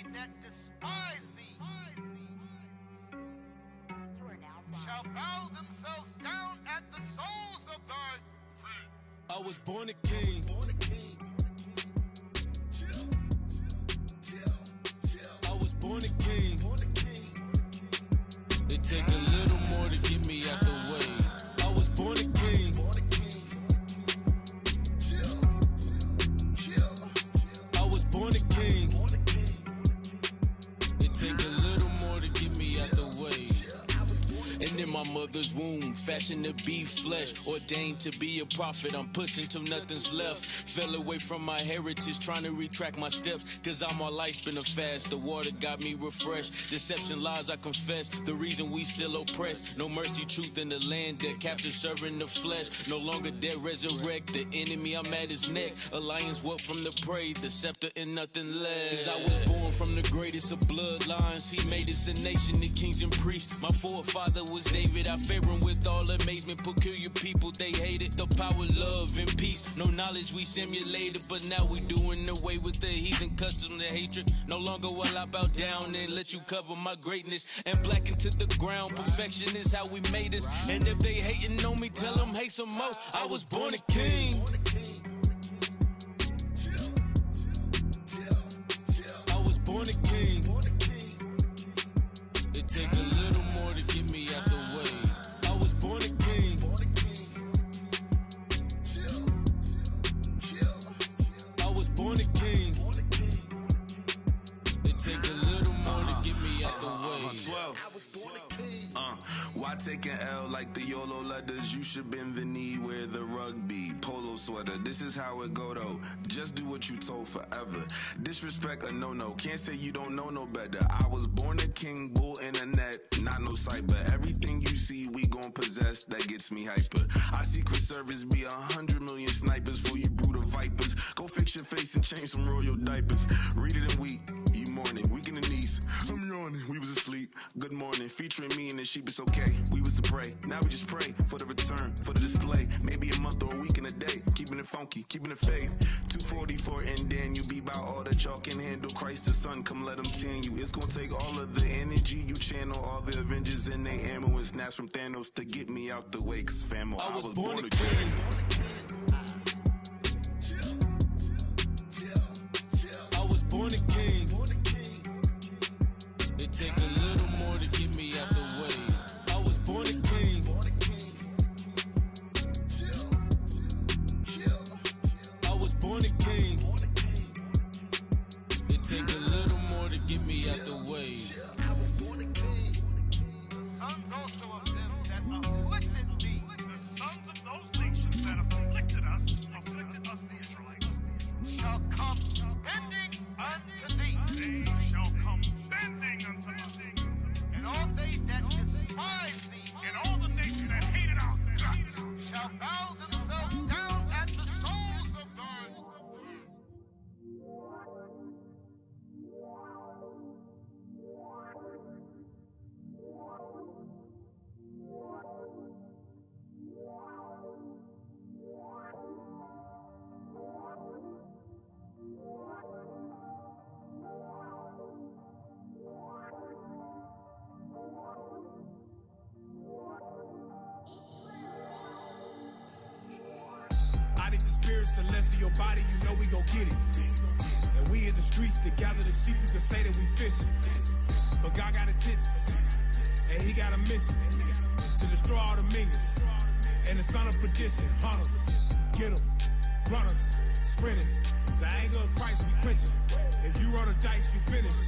they that despise thee shall bow themselves down at the soles of thy feet. I was born a king. I was born a king. It take a little more to get me out the way. I was born a king. I was born a king. It take a little more to get me out the way. And in my mother's womb, fashioned to be flesh, ordained to be a prophet. I'm pushing till nothing's left. Fell away from my heritage, trying to retract my steps, cause all my life's been a fast. The water got me refreshed. Deception, lies, I confess. The reason we still oppressed. No mercy, truth in the land. That captive serving the flesh. No longer dead, resurrect. The enemy, I'm at his neck. Alliance, what from the prey? The scepter and nothing less. Cause I was born from the greatest of bloodlines. He made us a nation, the kings and priests. My forefather was David. I favor him with all amazement. Peculiar people, they hated the power, love, and peace. No knowledge, we simulated, but now we doing away with the heathen custom, the hatred. No longer will I bow down and let you cover my greatness and black into the ground. Perfection is how we made us. And if they hating on me, tell them hate some more. I was born a king. I was born a king. It take a little more to get me out the way. I was born a king. I was born a king. It take a little more to get me out the way. I was born a king. Why take an L like the YOLO letters? You should bend the knee where the rugby polo sweater. This is how it go though. Just do what you told forever. Disrespect a no-no. Can't say you don't know no better. I was born a king, bull in a net, not no cyber. Everything you see, we gon' possess. That gets me hyper. I Secret Service be 100 million snipers for you brood of vipers. Go fix your face and change some royal diapers. Read it and weep. You mourning, weak in the knees. I'm yawning. We was asleep. Good morning. Featuring me and the sheep. It's okay. We was to pray. Now we just pray for the return, for the display. Maybe a month or a week and a day. Keeping it funky, keeping it faith. 244 and then you be about all that y'all can handle. Christ the Son, come let him tend you. It's gonna take all of the energy you channel. All the Avengers and they ammo and snaps from Thanos to get me out the way. Cause famo, I was born a king. I was born a king. It take a little more to get me out the way. I was born a king. I was born a king. It take a little more to get me out the way. I was born a king. The sons also of them that afflicted thee. The sons of those nations that afflicted us, the Israelites, shall come bending unto thee. They shall come bending unto us. And all they that despise thee, And all the nations that hated our guts, shall bow themselves down at the soles of thy feet. I need the spirit celestial your body, you know we gon' get it. And we in the streets to gather the sheep, you can say that we fishing. But God got intentions, and he got a mission to destroy all the minions. And the son of perdition, hunters, get them, runners, sprinting. The anger of Christ we quenching. If you roll the dice, you finish.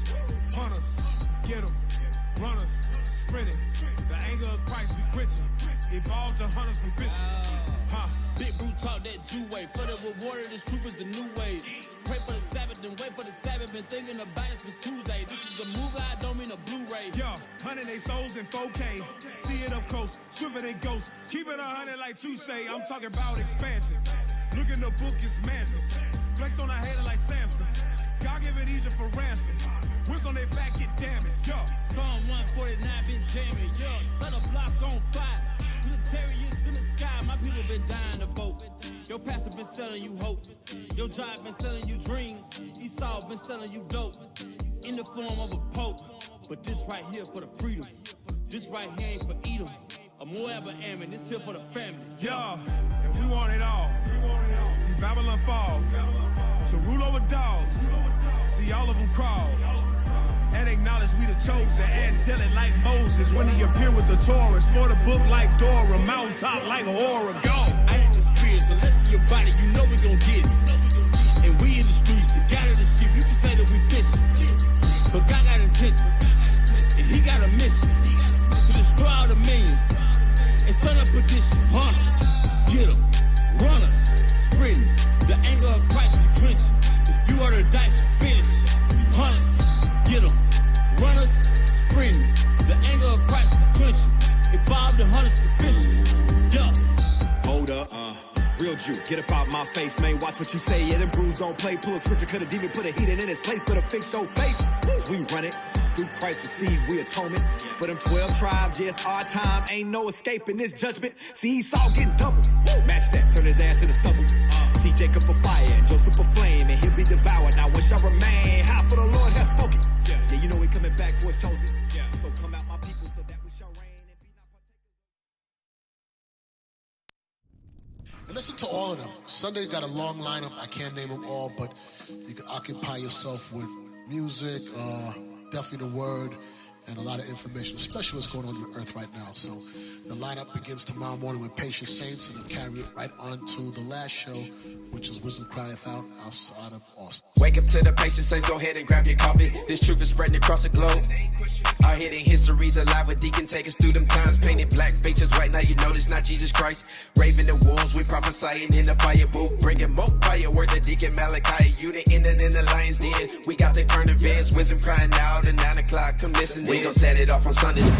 Hunters, get them, runners, sprinting. The anger of Christ we quenching. Evolve to hunters from bishops. Big brute talk that Jew way. For the reward of this truth is the new way. Pray for the Sabbath and wait for the Sabbath. Been thinking about it since Tuesday. This is a movie, I don't mean a Blu-ray. Yo, 100 they souls in 4K. See it up close, swimmer than ghosts. Keep it 100 like Touche. I'm talking about expansion. Look in the book, it's mansions. Flex on a hater like Samson's. God give it Egypt for ransom. Whips on their back get damaged. Yo, Psalm 149 been jamming. Yo, set a block on fire. To the chariots in the sky, my people been dying to vote. Your pastor been selling you hope. Your job been selling you dreams. Esau been selling you dope in the form of a pope. But this right here for the freedom. This right here ain't for Edom. A Moab and Ammon, this here for the family. Yeah, and we want it all. See Babylon fall. To rule over dogs. See all of them crawl. And acknowledge we the chosen. Angelic like Moses when he appeared with the Torah. Explore the book like Dora. Mountaintop like Oregon. I ain't the spirit, so let's see your body. You know we gon' get it. And we in the streets to gather the sheep. You can say that we fishing. But God got intention. And he got a mission. To destroy all the millions. And son of perdition. Hunters. Get them. Runners. Sprinting. The anger of Christ be quenching. If you are the dice, finish. Hunters. Get them. Runners. Sprinting. The anger of Christ be quenching. If all the hunters be fishing. Yeah. Hold up, real Jew, get up out my face, man. Watch what you say, yeah, them brews don't play. Pull a scripture, cut a demon, put a heathen in his place, better fix your face. Cause we run it, through Christ receives, we atonement. For them 12 tribes, yes, our time, ain't no escaping this judgment. See Esau getting double, match that, turn his ass to the stubble. See Jacob a fire, and Joseph a flame, and he'll be devoured. Now what shall remain? How for the Lord has spoken. Yeah, you know we coming back for his chosen. So come out my people, so that we shall reign. And listen to all of them. Sunday's got a long lineup. I can't name them all, but you can occupy yourself with music, definitely the word, and a lot of information, especially what's going on in the earth right now. So the lineup begins tomorrow morning with Patient Saints, and you carry it right on to the last show, which is Wisdom Crieth out outside of Austin. Wake up to the Patient Saints, go ahead and grab your coffee. This truth is spreading across the globe. Our hidden histories alive with Deacon, take us through them times. Painted black faces right now, you know this not Jesus Christ. Raving the wolves, we prophesying in the fire booth. Bringing more fire, word the Deacon Malachi. You the ending in the lion's den. We got the current events, wisdom crying out at 9 o'clock, come listen. We gon' set it off on Sundays.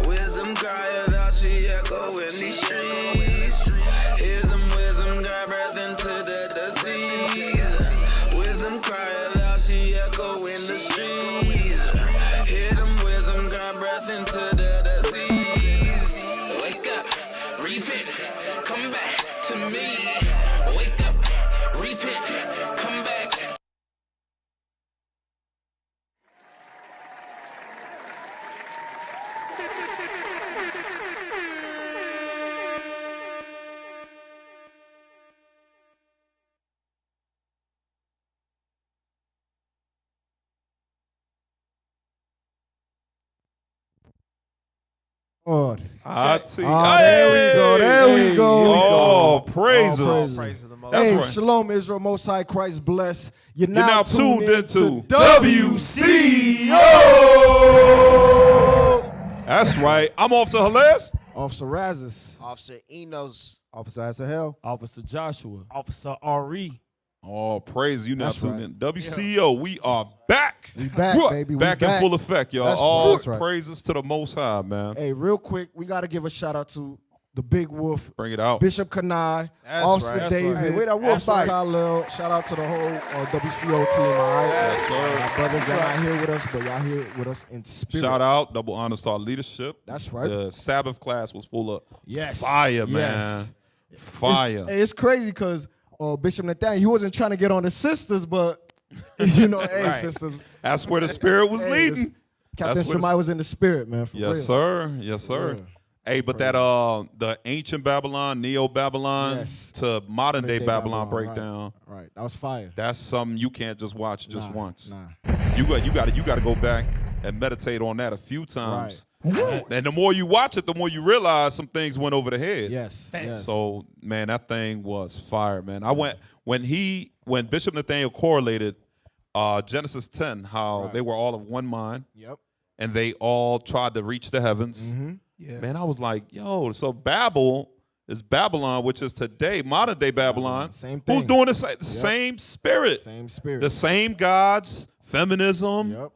Wisdom crieth out, she echo in these streets. Hear them wisdom, God breath into the seas. Wisdom crieth out, she echo in the streets. Hear them wisdom, God breath into the seas. Wake up, repent, come back to me. Wake up, repent, come back. Lord. I see. There we go. Oh, praises. All praises. Hey, right. Shalom, Israel, Most High, Christ bless. You're now tuned into WCO. That's right. I'm Officer Hilaire. Officer Razis. Officer Enos. Officer Asahel. Officer Joshua. Officer Ari. Oh, praise you now That's tuned right. in. WCO, we are back. We back, baby. We back in full effect, y'all. That's All right. Right. praises to the Most High, man. Hey, real quick, we got to give a shout out to the Big Wolf. Bring it out. Bishop Kanai, That's Officer right. David, Hey, where that wolf Officer fight? Khalil. Shout out to the whole WCO team, all right? Yes, sir. My brothers, y'all not here with us, but y'all here with us in spirit. Shout out, double honors to our leadership. That's right. The Sabbath class was full of Yes. fire, man. Yes. Fire. It's crazy because Bishop Nathaniel, he wasn't trying to get on the sisters, but, you know, hey, Right. sisters. That's where the spirit was Hey, leading. Captain That's where Shemai was in the spirit, man, for real. Yes, sir. Yes, sir. Yeah. Hey, but that the ancient Babylon, Neo-Babylon Yes. to modern day Babylon right. breakdown. Right, that was fire. That's something you can't just watch just once. Nah. You got to go back and meditate on that a few times. And the more you watch it, the more you realize some things went over the head. Yes. Yes. So, man, that thing was fire, man. I went when Bishop Nathaniel correlated Genesis 10, how they were all of one mind. Yep. And they all tried to reach the heavens. Mm-hmm. Yeah. Man, I was like, yo, so Babel is Babylon, which is today, modern day Babylon. Same thing. Who's doing the same spirit. Same spirit. The same gods feminism. Yep.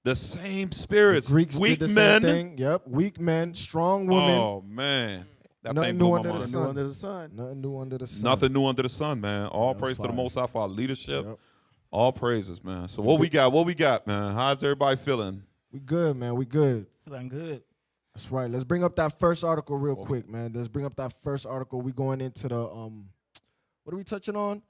The same spirits. The Greeks Weak did the men. same thing. Yep. Weak men, strong women. Oh man, that Nothing thing new blew my under the mind. sun. Under the sun. Nothing new under the sun. Nothing new under the sun, man. All Yeah, praise to the fire. Most High for our leadership. Yep. All praises, man. So what we got? What we got, man? How's everybody feeling? We good, man. We good. Feeling good. That's right. Let's bring up that first article real quick, man. Let's bring up that first article. We going into the what are we touching on?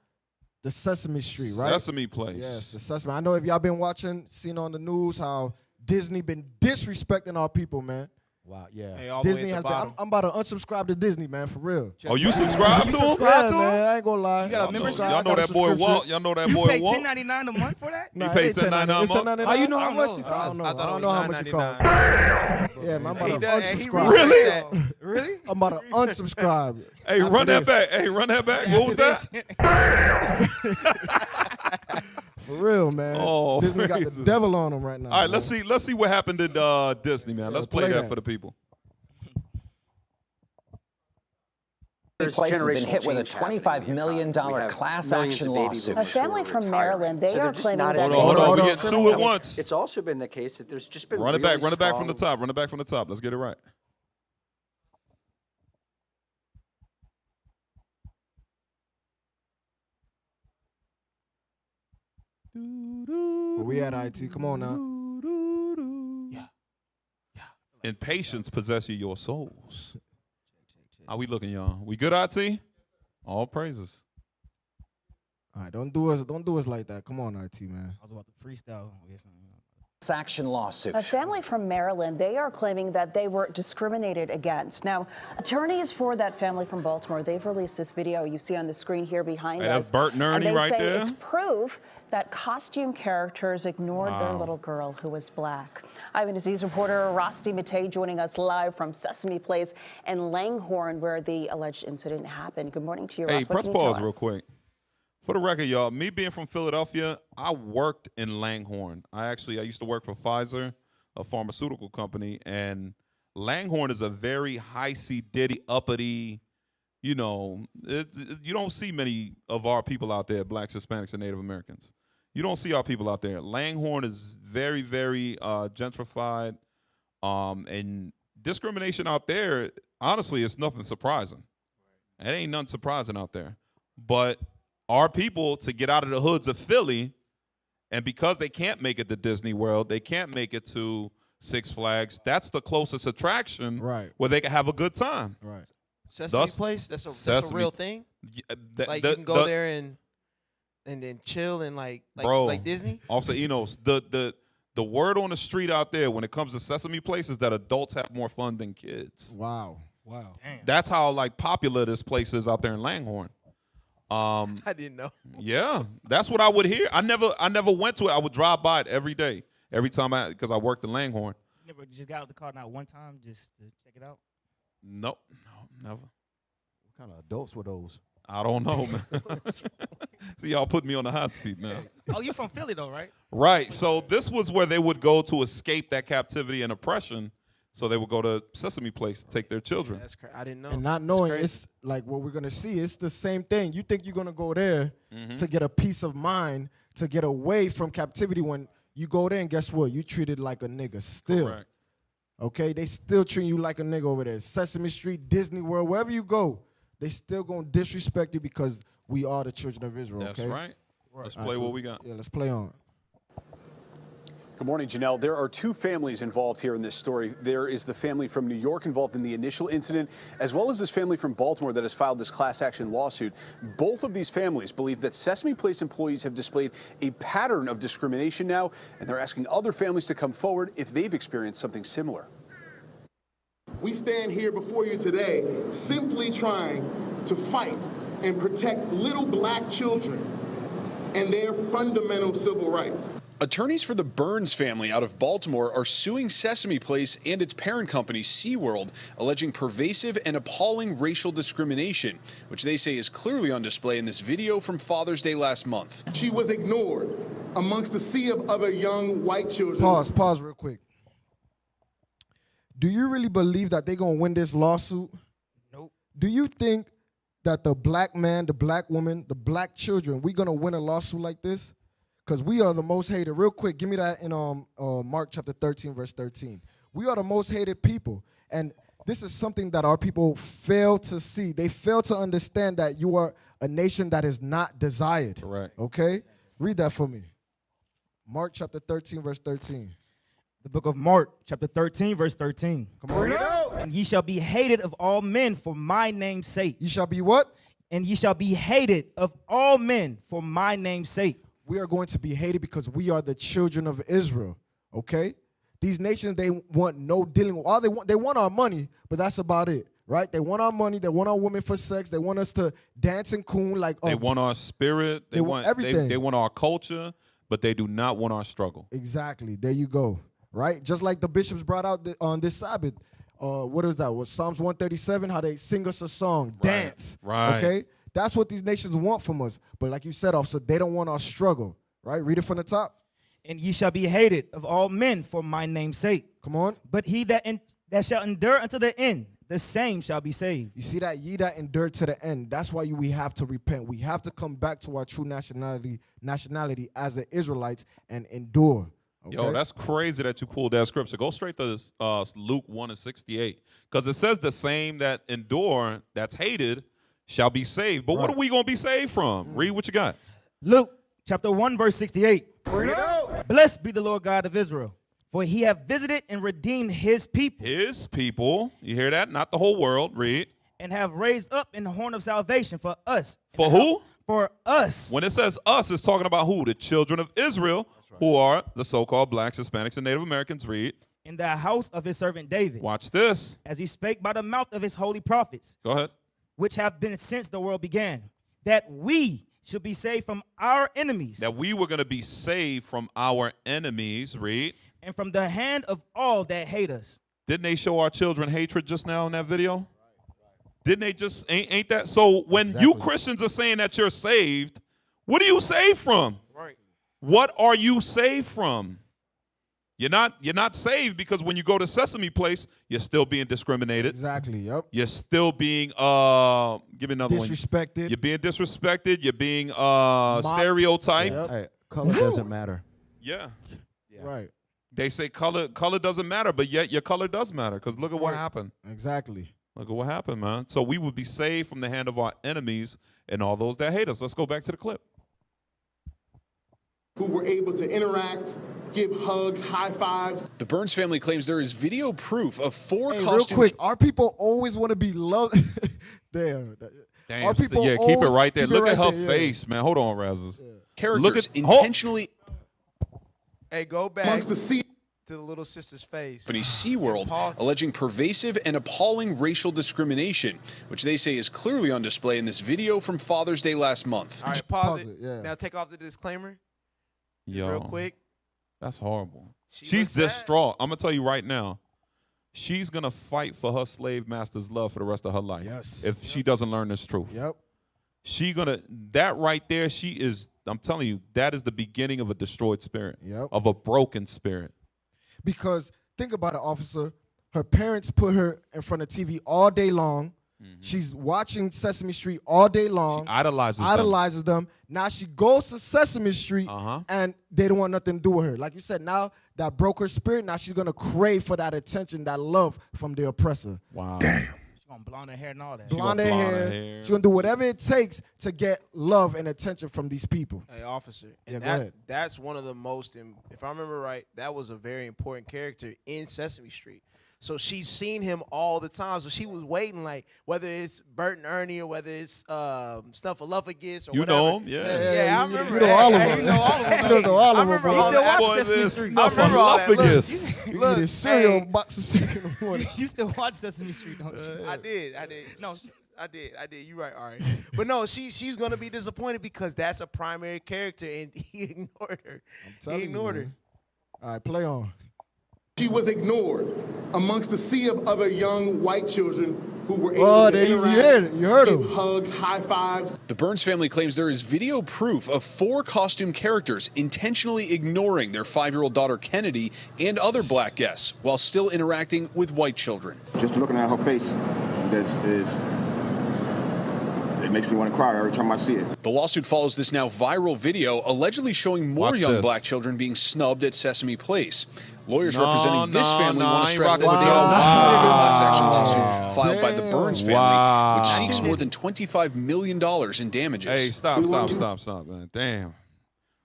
The Sesame Street, right? Sesame Place. Yes, the Sesame. I know if y'all been watching, seen on the news how Disney been disrespecting our people, man. Wow, yeah. Hey, all Disney the way at has the been. bottom. I'm about to unsubscribe to Disney, man, for real. Oh, you subscribe to him? Subscribe, man. I ain't gonna lie. You got a I'm membership? subscribed. Y'all I know got a that boy subscription. Walt. Y'all know that You boy pay Walt. $10.99 a month for that? Nah, You it pay ain't $10.99. It's $10.99 a month? $10.99. How you know how I much don't it know. costs? I don't know. I thought I it don't was know how much it costs. $9.99. Yeah, man. I'm about to He unsubscribe. Really? Really? I'm about to unsubscribe. Hey, After run that this. back. Hey, run that back. What was that? For real, man. Oh, Disney got the praises. devil on them right now. All right, man. let's see what happened at Disney, man. Let's play that for the people. Place has been hit with a $25 million class action lawsuit. A family from Maryland, they are claiming that Hold on. We get two at once. It's also been the case that there's just been Run it back. really Run it back from the strong- top. Run it back from the top. Let's get it right. Where we at, IT? Come on now. And patience possess you your souls. How we looking, y'all? We good, IT? All praises. All right, don't do us like that. Come on, IT, man. I was about to freestyle. Class action lawsuit. A family from Maryland, they are claiming that they were discriminated against. Now, attorneys for that family from Baltimore, they've released this video you see on the screen here behind Hey, us. that's Bert and Ernie right say there. It's proof that costume characters ignored their Wow. little girl who was black. Eyewitness News reporter Rosti Matei joining us live from Sesame Place in Langhorne, where the alleged incident happened. Good morning to you, Ross. Hey, What press can you tell pause us? real quick. For the record, y'all, me being from Philadelphia, I worked in Langhorne. I used to work for Pfizer, a pharmaceutical company, and Langhorne is a very high-C-diddy, uppity, you know, you don't see many of our people out there, blacks, Hispanics, and Native Americans. You don't see our people out there. Langhorne is very, very gentrified, and discrimination out there, honestly, it's nothing surprising. It ain't nothing surprising out there. But our people, to get out of the hoods of Philly, and because they can't make it to Disney World, they can't make it to Six Flags, that's the closest attraction where they can have a good time. Right. Sesame Place? That's a real thing? Like you can go there and then chill and like Disney? Also, Enos, the word on the street out there when it comes to Sesame Place is that adults have more fun than kids. Wow. Damn. That's how popular this place is out there in Langhorne. I didn't know. Yeah, that's what I would hear. I never went to it. I would drive by it every day, every time because I worked in Langhorne. You never just got out of the car not one time just to check it out? Nope, no, never. What kind of adults were those? I don't know, man. See, y'all put me on the hot seat now. Oh, you're from Philly though, right? Right. So this was where they would go to escape that captivity and oppression. So they would go to Sesame Place to take their children. That's crazy. I didn't know. And not knowing, it's like what we're gonna see. It's the same thing. You think you're gonna go there to get a peace of mind, to get away from captivity. When you go there, and guess what? You treated like a nigga still. Correct. Okay, they still treat you like a nigga over there. Sesame Street, Disney World, wherever you go, they still gonna disrespect you because we are the children of Israel. That's okay? right. Let's All play right, what we got. Yeah, let's play on. Good morning, Janelle. There are two families involved here in this story. There is the family from New York involved in the initial incident, as well as this family from Baltimore that has filed this class action lawsuit. Both of these families believe that Sesame Place employees have displayed a pattern of discrimination now, and they're asking other families to come forward if they've experienced something similar. We stand here before you today simply trying to fight and protect little black children and their fundamental civil rights. Attorneys for the Burns family out of Baltimore are suing Sesame Place and its parent company, SeaWorld, alleging pervasive and appalling racial discrimination, which they say is clearly on display in this video from Father's Day last month. She was ignored amongst a sea of other young white children. Pause real quick. Do you really believe that they're going to win this lawsuit? Nope. Do you think that the black man, the black woman, the black children, we're going to win a lawsuit like this? because we are the most hated. Real quick, give me that in Mark chapter 13, verse 13. We are the most hated people. And this is something that our people fail to see. They fail to understand that you are a nation that is not desired. Correct. Okay? Read that for me. Mark chapter 13, verse 13. The book of Mark, chapter 13, verse 13. Come on. And ye shall be hated of all men for my name's sake. Ye shall be what? And ye shall be hated of all men for my name's sake. We are going to be hated because we are the children of Israel. Okay? These nations, they want no dealing with. All they want our money, but that's about it, right? They want our money. They want our women for sex. They want us to dance and coon like. They want our spirit. They want everything. They want our culture, but they do not want our struggle. Exactly. There you go. Right? Just like the bishops brought out on this Sabbath. What is that? Was Psalms 137? How they sing us a song, dance. Right. Okay. That's what these nations want from us. But like you said, officer, they don't want our struggle. Right? Read it from the top. And ye shall be hated of all men for my name's sake. Come on. But he that shall endure unto the end, the same shall be saved. You see that? Ye that endure to the end. That's why we have to repent. We have to come back to our true nationality as the Israelites and endure. Okay? Yo, that's crazy that you pulled that scripture. Go straight to Luke 1:68. Because it says the same that endure, that's hated, shall be saved. But what are we going to be saved from? Read what you got. Luke chapter 1, verse 68. Blessed be the Lord God of Israel, for he hath visited and redeemed his people. His people. You hear that? Not the whole world. Read. And have raised up an horn of salvation for us. For who? For us. When it says us, it's talking about who? The children of Israel, who are the so-called blacks, Hispanics, and Native Americans. Read. In the house of his servant David. Watch this. As he spake by the mouth of his holy prophets. Go ahead. Which have been since the world began, that we should be saved from our enemies. That we were going to be saved from our enemies. Read. And from the hand of all that hate us. Didn't they show our children hatred just now in that video? Didn't they just, ain't that? So when you Christians are saying that you're saved, what are you saved from? Right. What are you saved from? You're not saved because when you go to Sesame Place, you're still being discriminated. Exactly, yep. You're still being, give me another one. Disrespected. You're being disrespected. You're being stereotyped. Yep. Hey, color doesn't matter. Yeah. Right. They say color doesn't matter, but yet your color does matter because look at what happened. Exactly. Look at what happened, man. So we would be saved from the hand of our enemies and all those that hate us. Let's go back to the clip. Who were able to interact, give hugs, high fives. The Burns family claims there is video proof of 4 costumes. Real quick, our people always want to be loved. Damn. Our people keep it right there. Look at her face, man. Hold on, Razzus. Yeah. Characters intentionally. Hey, go back to the little sister's face. Company SeaWorld alleging pervasive and appalling racial discrimination, which they say is clearly on display in this video from Father's Day last month. All right, pause it. Yeah. Now take off the disclaimer. Yo, real quick. That's horrible. She's distraught. I'm going to tell you right now. She's going to fight for her slave master's love for the rest of her life. Yes. If she doesn't learn this truth. Yep. That right there, I'm telling you, that is the beginning of a destroyed spirit. Yep. Of a broken spirit. Because think about it, officer. Her parents put her in front of TV all day long. Mm-hmm. She's watching Sesame Street all day long. She idolizes them. Now she goes to Sesame Street and they don't want nothing to do with her. Like you said, now that broke her spirit. Now she's going to crave for that attention, that love from the oppressor. Wow. Damn. She's going to blonde her hair and all that. Blonde her hair. She's going to do whatever it takes to get love and attention from these people. Hey, officer. And go ahead. That's one of the most, if I remember right, that was a very important character in Sesame Street. So she's seen him all the time. So she was waiting, like, whether it's Bert and Ernie or whether it's Snuffleupagus or whatever. You know him, yeah. Yeah, I remember. You know all of them. You know all of them. You know all of them, I bro. remember. He still watches Sesame Street. I remember all that. You eat a cereal box of cereal in the morning. You still watch Sesame Street, don't you? I did. No, I did. You're right, all right. But no, she's going to be disappointed because that's a primary character, and he ignored her. He ignored her. All right, play on. She was ignored amongst the sea of other young white children who were able to interact, you heard give him. hugs, high fives. The Burns family claims there is video proof of 4 costume characters intentionally ignoring their 5-year-old daughter Kennedy and other black guests while still interacting with white children. Just looking at her face, It makes me want to cry every time I see it. The lawsuit follows this now viral video allegedly showing more Watch young this. black children being snubbed at Sesame Place. Lawyers representing this family I want to ain't stress that rocking the with y'all. class action lawsuit filed by the Burns family, Wow. which seeks more than $25 million in damages. Hey, stop, man. Damn.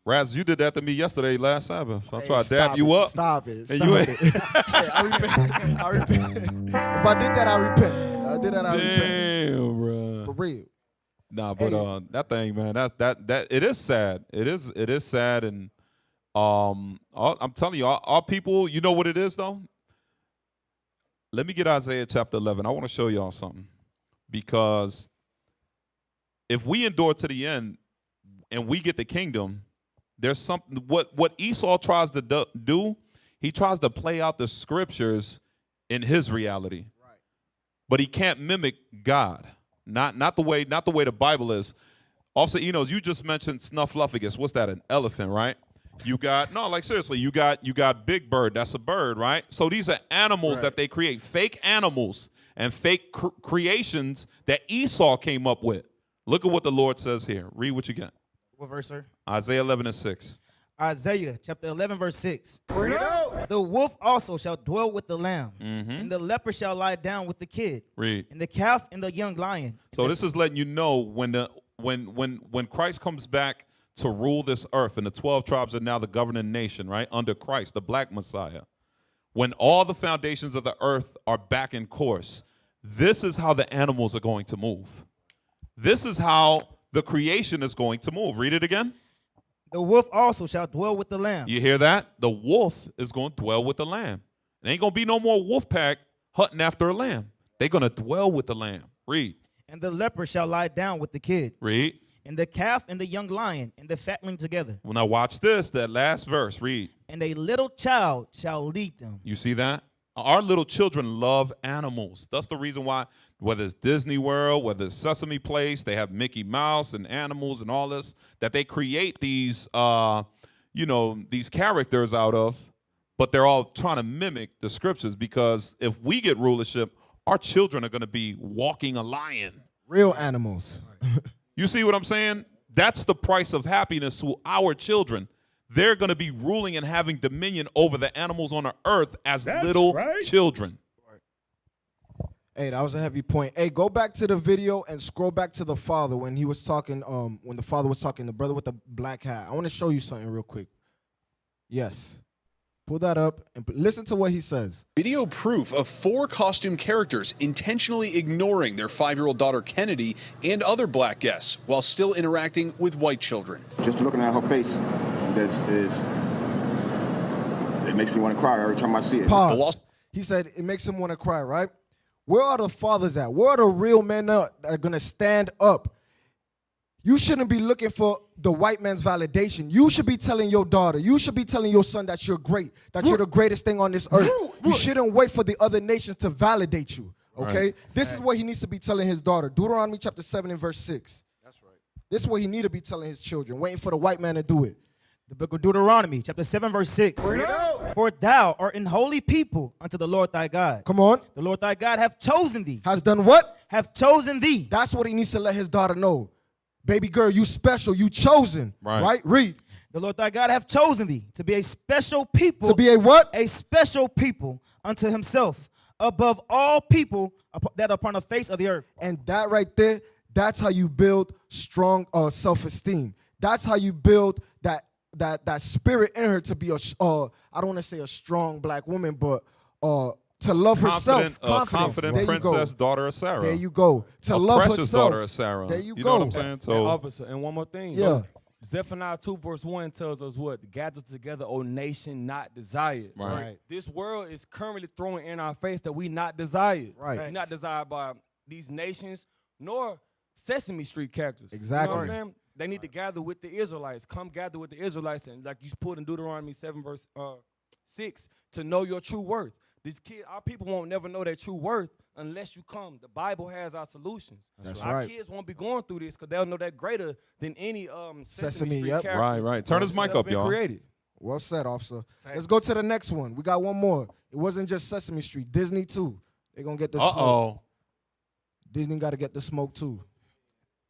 Raz, you did that to me yesterday, last Sabbath. I'm trying to dab you up. Stop it. And Stop you it. Hey, I repent. I repent. If I did that, I repent. I did that, I repent. Damn, bro. For real. Nah, but that thing, man, that it is sad. It is sad, and I'm telling you, our people, you know what it is though? Let me get Isaiah chapter 11. I want to show y'all something, because if we endure to the end and we get the kingdom, there's something. What Esau tries to do, he tries to play out the scriptures in his reality, right? But he can't mimic God. Not the way the Bible is. Officer Enos, you just mentioned Snuffleupagus. What's that? An elephant, right? You got seriously, you got Big Bird. That's a bird, right? So these are animals that they create, fake animals and fake creations that Esau came up with. Look at what the Lord says here. Read what you got. What verse, sir? Isaiah 11:6. Isaiah chapter 11, verse 6. The wolf also shall dwell with the lamb, and the leopard shall lie down with the kid, Read. and the calf and the young lion. So this is letting you know when Christ comes back to rule this earth, and the 12 tribes are now the governing nation, right? Under Christ, the black Messiah. When all the foundations of the earth are back in course, this is how the animals are going to move. This is how the creation is going to move. Read it again. The wolf also shall dwell with the lamb. You hear that? The wolf is going to dwell with the lamb. It ain't going to be no more wolf pack hunting after a lamb. They're going to dwell with the lamb. Read. And the leopard shall lie down with the kid. Read. And the calf and the young lion and the fatling together. Well, now watch this, that last verse. Read. And a little child shall lead them. You see that? Our little children love animals. That's the reason why, whether it's Disney World, whether it's Sesame Place, they have Mickey Mouse and animals and all this, that they create these, these characters out of, but they're all trying to mimic the scriptures, because if we get rulership, our children are going to be walking a lion. Real animals. You see what I'm saying? That's the price of happiness to our children. They're going to be ruling and having dominion over the animals on the earth as little children. Hey, that was a heavy point. Hey, go back to the video and scroll back to the father when he was talking, when the father was talking, the brother with the black hat. I want to show you something real quick. Yes. Pull that up and listen to what he says. Video proof of 4 costume characters intentionally ignoring their 5-year-old daughter Kennedy and other black guests while still interacting with white children. Just looking at her face, it makes me want to cry every time I see it. Pause. He said it makes him want to cry, right? Where are the fathers at? Where are the real men that are going to stand up? You shouldn't be looking for the white man's validation. You should be telling your daughter, you should be telling your son that you're great, that you're the greatest thing on this earth. You shouldn't wait for the other nations to validate you, okay? Right. This is what he needs to be telling his daughter. Deuteronomy chapter 7 and verse 6. That's right. This is what he need to be telling his children, waiting for the white man to do it. The book of Deuteronomy, chapter 7, verse 6. For thou art an holy people unto the Lord thy God. Come on. The Lord thy God hath chosen thee. Has done what? Have chosen thee. That's what he needs to let his daughter know. Baby girl, you special, you chosen. Right? Read. The Lord thy God hath chosen thee to be a special people. To be a what? A special people unto himself, above all people that are upon the face of the earth. And that right there, that's how you build strong self-esteem. That's how you build that spirit in her to be a, I don't want to say a strong black woman, but to love herself. Confident princess, daughter of Sarah. There you go. To a love precious herself. Daughter of Sarah. There you go. go. Know what I'm saying? So, officer, and one more thing. Yeah. Zephaniah 2 verse 1 tells us what? Gather together, O nation not desired. Right. This world is currently throwing in our face that we not desired. Right. We're not desired by these nations, nor Sesame Street characters. Exactly. You know what I'm saying? They need to gather with the Israelites. Come gather with the Israelites, and like you put in Deuteronomy 7 verse 6, to know your true worth. These kids, our people won't never know their true worth unless you come. The Bible has our solutions. That's our right. kids won't be going through this because they'll know that greater than any Sesame, Street yep. character. Right. Turn his mic up, y'all. Created. Well said, officer. Let's go to the next one. We got one more. It wasn't just Sesame Street. Disney, too. They're going to get the smoke. Disney got to get the smoke, too.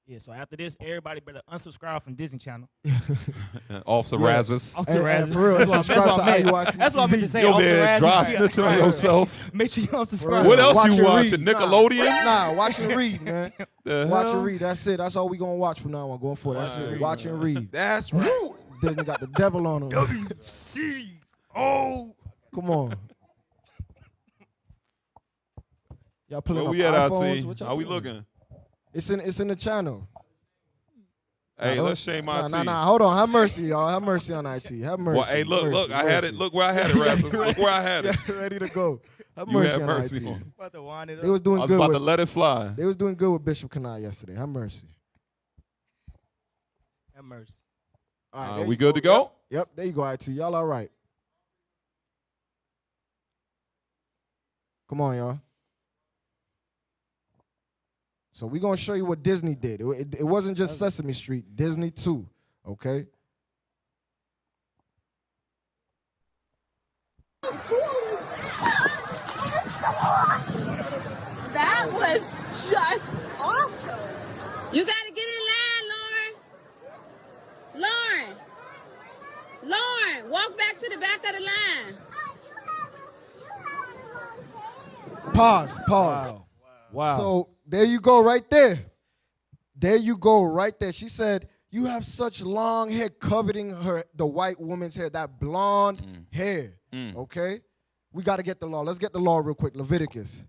Yeah, so after this, everybody better unsubscribe from Disney Channel. Officer Razzus. Officer Razzus. For real, subscribe to IUIC. That's what I meant to say. You'll be Officer there dry Razzus. snitching on yourself. Make sure you unsubscribe. What else Watch you and watching? read. Nickelodeon? Nah, watch and read, man. The Watch hell? and read. That's it. That's all we gonna watch from now on. Going forward. That's it. Watch and read. That's right. Disney got the devil on them. WCO. Come on. Y'all pulling Where up we at, iPhones? IT? What y'all How we doing? looking? It's in the channel. Hey, Nah, let's shame IT. Nah. Hold on. Have mercy, y'all. Have mercy on IT. Have mercy. Well, hey, look, mercy, I had it. mercy. Look where I had it, Razzus. Look where I had it. Yeah, ready to go. Have You mercy had on mercy IT. on it. About to wind it up. They was doing I was good. about with, to let it fly. They was doing good with Bishop Kanai yesterday. Have mercy. Have mercy. All right, there We you good to go? Yep. There you go, IT. Y'all all right? Come on, y'all. So we're going to show you what Disney did. It wasn't just Sesame Street. Disney too, okay? That was just awesome. You got to get in line, Lauren. Lauren, walk back to the back of the line. Pause. Wow. So there you go right there. There you go right there. She said, you have such long hair, coveting the white woman's hair, that blonde hair, okay? We got to get the law. Let's get the law real quick. Leviticus.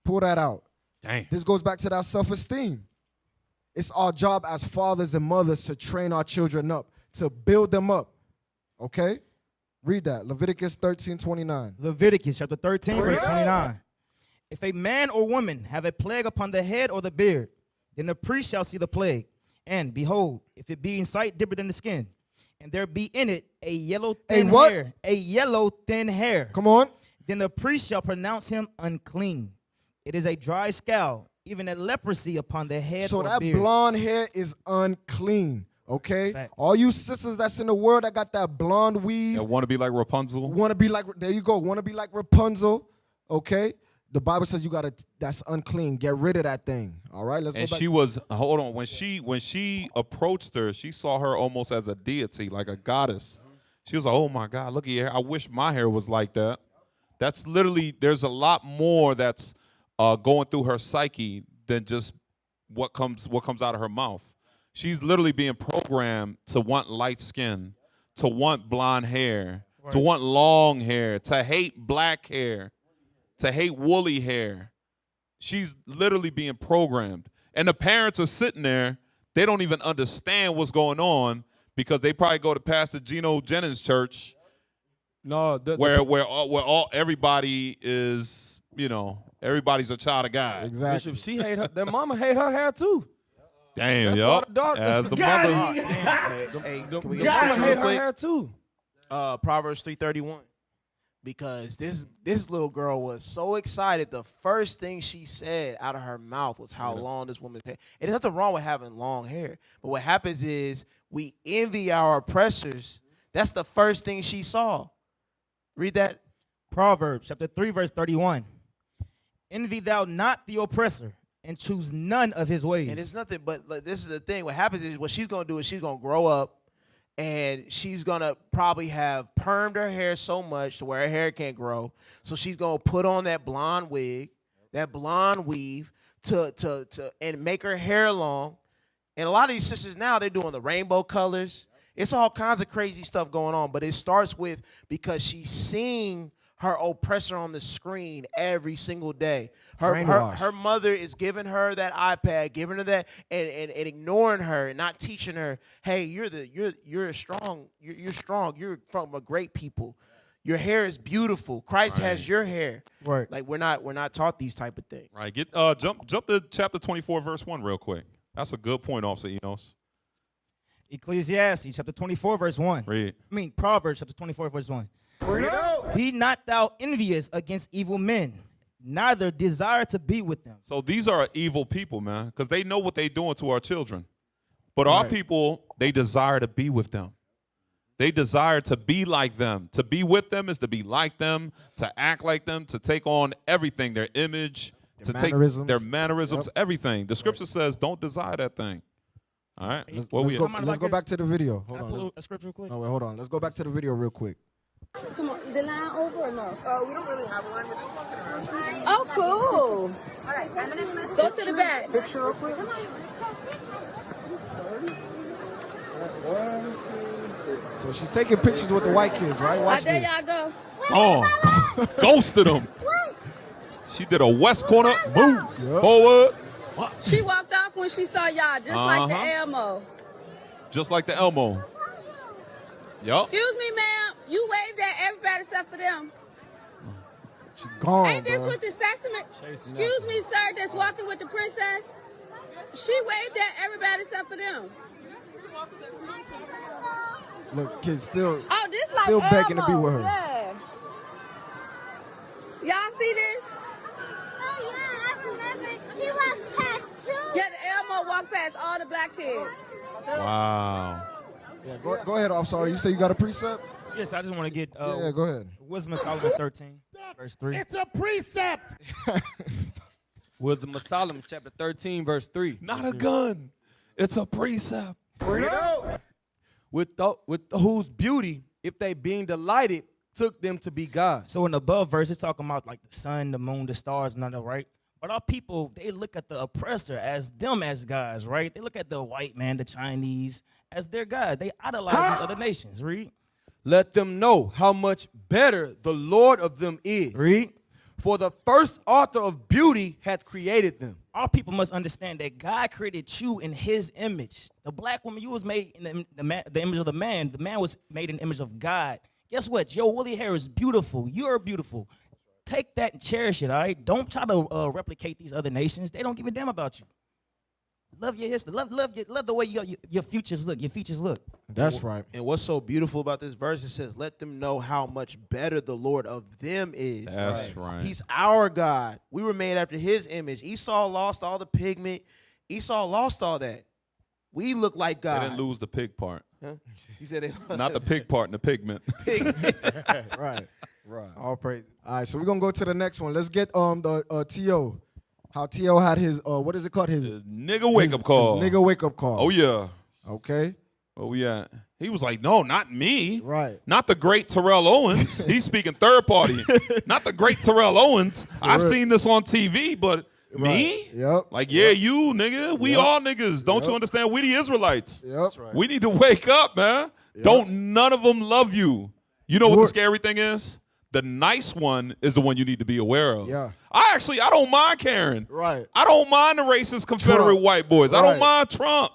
Pull that out. Dang. This goes back to that self-esteem. It's our job as fathers and mothers to train our children up, to build them up, okay? Read that. Leviticus 13:29. Leviticus chapter 13, verse 29. If a man or woman have a plague upon the head or the beard, then the priest shall see the plague. And behold, if it be in sight deeper than the skin, and there be in it a yellow thin hair, a yellow thin hair. Come on. Then the priest shall pronounce him unclean. It is a dry scale, even a leprosy upon the head So or that beard. blonde hair is unclean, okay? Fact. All you sisters that's in the world that got that blonde weave, Want to be like Rapunzel? want to be like, there you go, want to be like Rapunzel, okay? The Bible says you got to, that's unclean. Get rid of that thing, all right? Let's And go back. she was, hold on, when she approached her, she saw her almost as a deity, like a goddess. She was like, oh my God, look at your hair. I wish my hair was like that. That's literally, there's a lot more that's going through her psyche than just what comes out of her mouth. She's literally being programmed to want light skin, to want blonde hair, to want long hair, to hate black hair, to hate woolly hair. She's literally being programmed. And the parents are sitting there, they don't even understand what's going on because they probably go to Pastor Geno Jennings' church. No, where everybody is, everybody's a child of God. Exactly. Bishop, she hate her. That mama hate her hair too. Damn, That's yo. why the dog- As the God, mother. Hey, The can we go mama scripture hate real her quick? hair too. Proverbs 3:31. Because this little girl was so excited. The first thing she said out of her mouth was how long this woman's hair. And there's nothing wrong with having long hair. But what happens is we envy our oppressors. That's the first thing she saw. Read that. Proverbs chapter 3, verse 31. Envy thou not the oppressor, and choose none of his ways. And it's nothing but like, this is the thing. What happens is what she's going to do is she's going to grow up and she's going to probably have permed her hair so much to where her hair can't grow. So she's going to put on that blonde wig, that blonde weave and make her hair long. And a lot of these sisters now, they're doing the rainbow colors. It's all kinds of crazy stuff going on. But it starts with because she's seeing her oppressor on the screen every single day. Her mother is giving her that iPad, giving her that, and ignoring her and not teaching her, hey, you're strong. You're strong. You're from a great people. Your hair is beautiful. Christ has your hair. Right. Like we're not taught these type of things. Right. Jump to chapter 24, verse 1 real quick. That's a good point, Officer Enos. Ecclesiastes chapter 24, verse 1. Read. Proverbs chapter 24, verse 1. Be not thou envious against evil men, neither desire to be with them. So these are evil people, man, because they know what they're doing to our children. But our people, they desire to be with them. They desire to be like them. To be with them is to be like them, to act like them, to take on everything, their image, to mannerisms. take their mannerisms, Yep. everything. The scripture says, don't desire that thing. All right? Let's go back to the video. Hold on. Pull a scripture real quick? No, wait, hold on. Let's go back to the video real quick. Come on, the line over or no? We don't really have a line. We're just walking around. Oh, cool. All right, Go to the back. Picture real quick. So she's taking pictures with the white kids, right? Watch There this. y'all go. Oh, ghosted him. She did a West corner, boom, forward. She walked off when she saw y'all, just like the Elmo. Just like the Elmo. Yup. Excuse me, ma'am. You waved at everybody except for them. She's gone, Ain't this bro. with the Sesame? Excuse me, sir, that's walking with the princess. She waved at everybody except for them. Look, kids still, Oh, this like still begging to be Elmo. with her. Yeah. Y'all see this? Oh, yeah, I remember. He walked past too. Yeah, the Elmo walked past all the black kids. Wow. Yeah, go ahead. I'm sorry. You say you got a precept? Yes, I just want to get. Yeah, go ahead. Wisdom of Solomon 13, verse 3. It's a precept. Wisdom of Solomon, chapter 13, verse 3. Not a gun. It's a precept. Bring it out. With whose beauty, if they being delighted, took them to be gods. So in the above verse, it's talking about like the sun, the moon, the stars, and all that, right? But our people, they look at the oppressor as them as gods, right? They look at the white man, the Chinese, as their god. They idolize these other nations. Read. Let them know how much better the Lord of them is. Read. For the first author of beauty hath created them. Our people must understand that God created you in his image. The black woman, you was made in the image of the man. The man was made in the image of God. Guess what? Your woolly hair is beautiful. You're beautiful. Take that and cherish it, all right? Don't try to replicate these other nations. They don't give a damn about you. Love your history. Love the way your futures look. Your features look. That's right. And what's so beautiful about this verse, it says, let them know how much better the Lord of them is. That's right. He's our God. We were made after his image. Esau lost all the pigment. Esau lost all that. We look like God. They didn't lose the pig part. Huh? He said they lost Not the pig part and the pigment. Right. All praise. All right, so we're gonna go to the next one. Let's get the T.O. How T.O. had his what is it called? His nigga wake up call. His nigga wake up call. Oh yeah. Okay. Where we at? He was like, no, not me. Right. Not the great Terrell Owens. He's speaking third party. Not the great Terrell Owens. I've seen this on TV, but me? Yep. Like, yeah, you, nigga. We all niggas. Don't you understand? We the Israelites. Yep. That's right. We need to wake up, man. Yep. Don't none of them love you. You know what the scary thing is? The nice one is the one you need to be aware of. Yeah. I don't mind Karen. Right. I don't mind the racist Confederate Trump. white boys. I Right. don't mind Trump.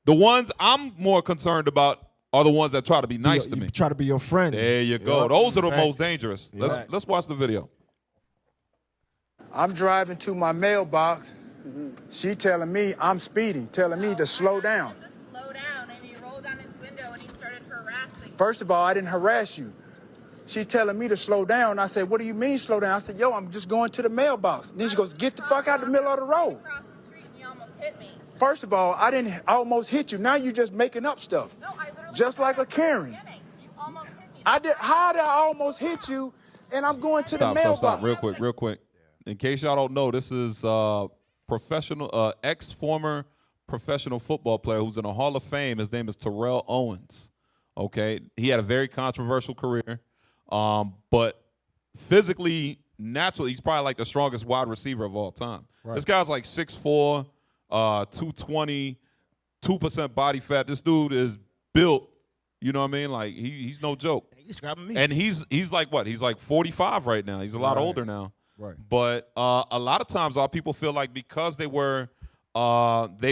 The ones I'm more concerned about are the ones that try to be nice to me. Try to be your friend. There you go. Yep. Those are the Facts. most dangerous. Let's watch the video. I'm driving to my mailbox. She telling me I'm speeding, telling me to slow down. Slow down, and he rolled down his window and he started harassing. First of all, I didn't harass you. She telling me to slow down. I said, what do you mean slow down? I said, yo, I'm just going to the mailbox. Then she goes, get the fuck out the middle of the road. First of all, I almost hit you. Now you just making up stuff. No, I literally just like a Karen. You almost hit me. How did I almost hit you and I'm going to the mailbox? Stop. Real quick. In case y'all don't know, this is ex-former professional football player who's in the Hall of Fame. His name is Terrell Owens. Okay? He had a very controversial career. But physically, naturally, he's probably like the strongest wide receiver of all time. Right. This guy's like 6'4", 220, 2% body fat. This dude is built, you know what I mean? Like, he's no joke. He's describing me. And he's like what? He's like 45 right now. He's a lot older now. Right. But a lot of times our people feel like because they've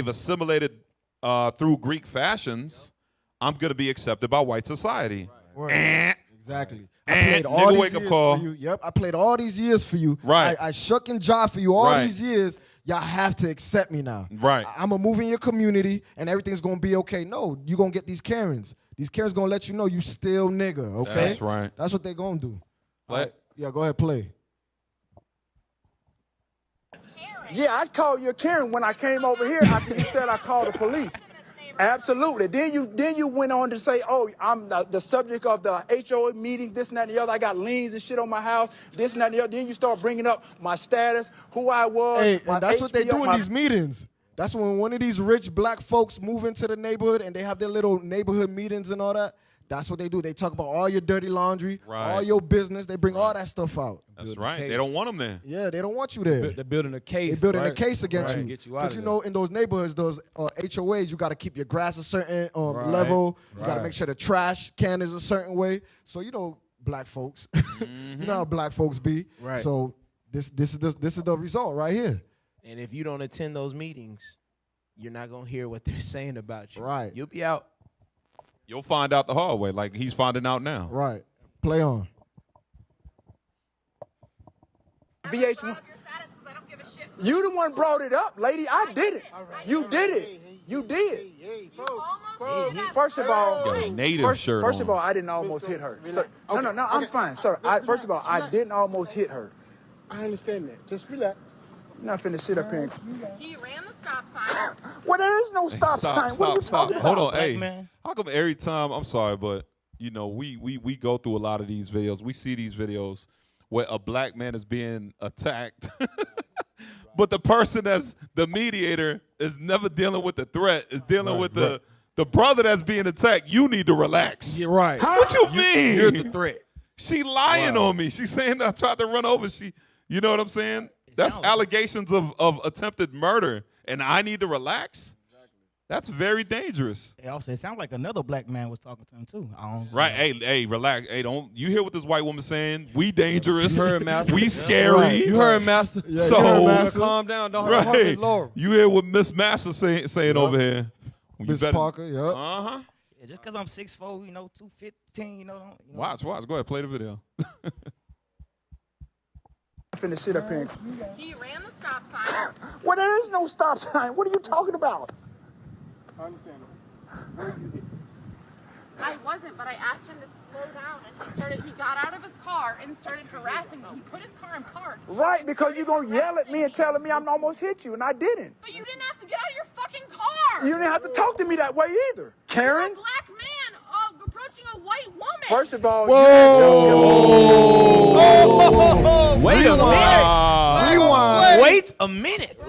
assimilated through Greek fashions, I'm going to be accepted by white society. Right. Exactly. I played all these years for you. Yep. I played all these years for you. Right. I shook and jived for you all these years. Y'all have to accept me now. Right. I'm going to move in your community and everything's going to be okay. No, you're going to get these Karens. These Karens going to let you know you still nigga, okay? That's right. That's what they're going to do. Play. All right. Yeah, go ahead, play. Yeah, I'd call you a Karen when I came over here after you said I called the police. Absolutely. Then you went on to say, oh, I'm the subject of the HOA meeting, this and that and the other. I got liens and shit on my house, this and that and the other. Then you start bringing up my status, who I was. Hey, and that's what they HBO, do in these meetings. That's when one of these rich black folks move into the neighborhood and they have their little neighborhood meetings and all that. That's what they do. They talk about all your dirty laundry, all your business. They bring all that stuff out. That's right. They don't want them there. Yeah, they don't want you there. They're building a case. They're building a case against you. Get you out Because of you know, in those neighborhoods, those HOAs, you got to keep your grass a certain level. You got to make sure the trash can is a certain way. So you know, black folks, you know how black folks be. Right. So this is the result right here. And if you don't attend those meetings, you're not gonna hear what they're saying about you. Right. You'll be out. You'll find out the hard way, like he's finding out now. Right. Play on. VH1. You the one brought it up, lady. I did it. You did it. You did. First of all, Got a native shirt first on. of all, I didn't almost hit her. Sir, no, I'm fine, sir. First of all, I didn't almost hit her. I understand that. Just relax. I'm not finna sit up here. He ran the stop sign. Well, there is no stop sign. What are you talking about? Hold on, hey. How come every time? I'm sorry, but you know we go through a lot of these videos. We see these videos where a black man is being attacked, but the person that's the mediator is never dealing with the threat. Is dealing with the brother that's being attacked. You need to relax. You're right. What you mean? You're the threat. She lying on me. She's saying I tried to run over. You know what I'm saying? That's allegations of attempted murder, and I need to relax? That's very dangerous. It also, it sounds like another black man was talking to him, too. Right. Hey, relax. Hey, don't. You hear what this white woman saying? We dangerous. You heard, Master. We scary. Right. You heard, Master. Yeah, so, you heard, Master. Calm down. Don't hurt his Lord. You hear what Miss Master saying over here? Miss Parker, yep. Uh-huh. Yeah, just because I'm 6'4", 215, Watch. Go ahead. Play the video. I'm finna sit up here. He ran the stop sign. Well, there is no stop sign. What are you talking about? I understand. Where you hit? I wasn't, but I asked him to slow down, and he got out of his car and started harassing me. He put his car in park. Right, because you're going to yell at me and telling me I'm almost hit you, and I didn't. But you didn't have to get out of your fucking car. You didn't have to talk to me that way either. Karen? You're a black man approaching a white woman. First of all, Wait a minute. Rewind. Wait a minute.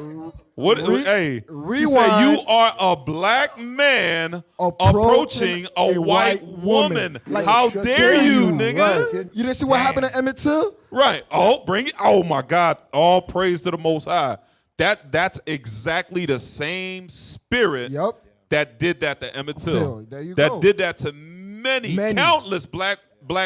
What? Hey, rewind. You say you are a black man approaching a white woman. Like, how dare you, nigga? Right. You didn't see what happened to Emmett Till? Right. Oh, bring it. Oh my God. All praise to the Most High. That's exactly the same spirit that did that to Emmett Till. There you that go. did that to many. Countless black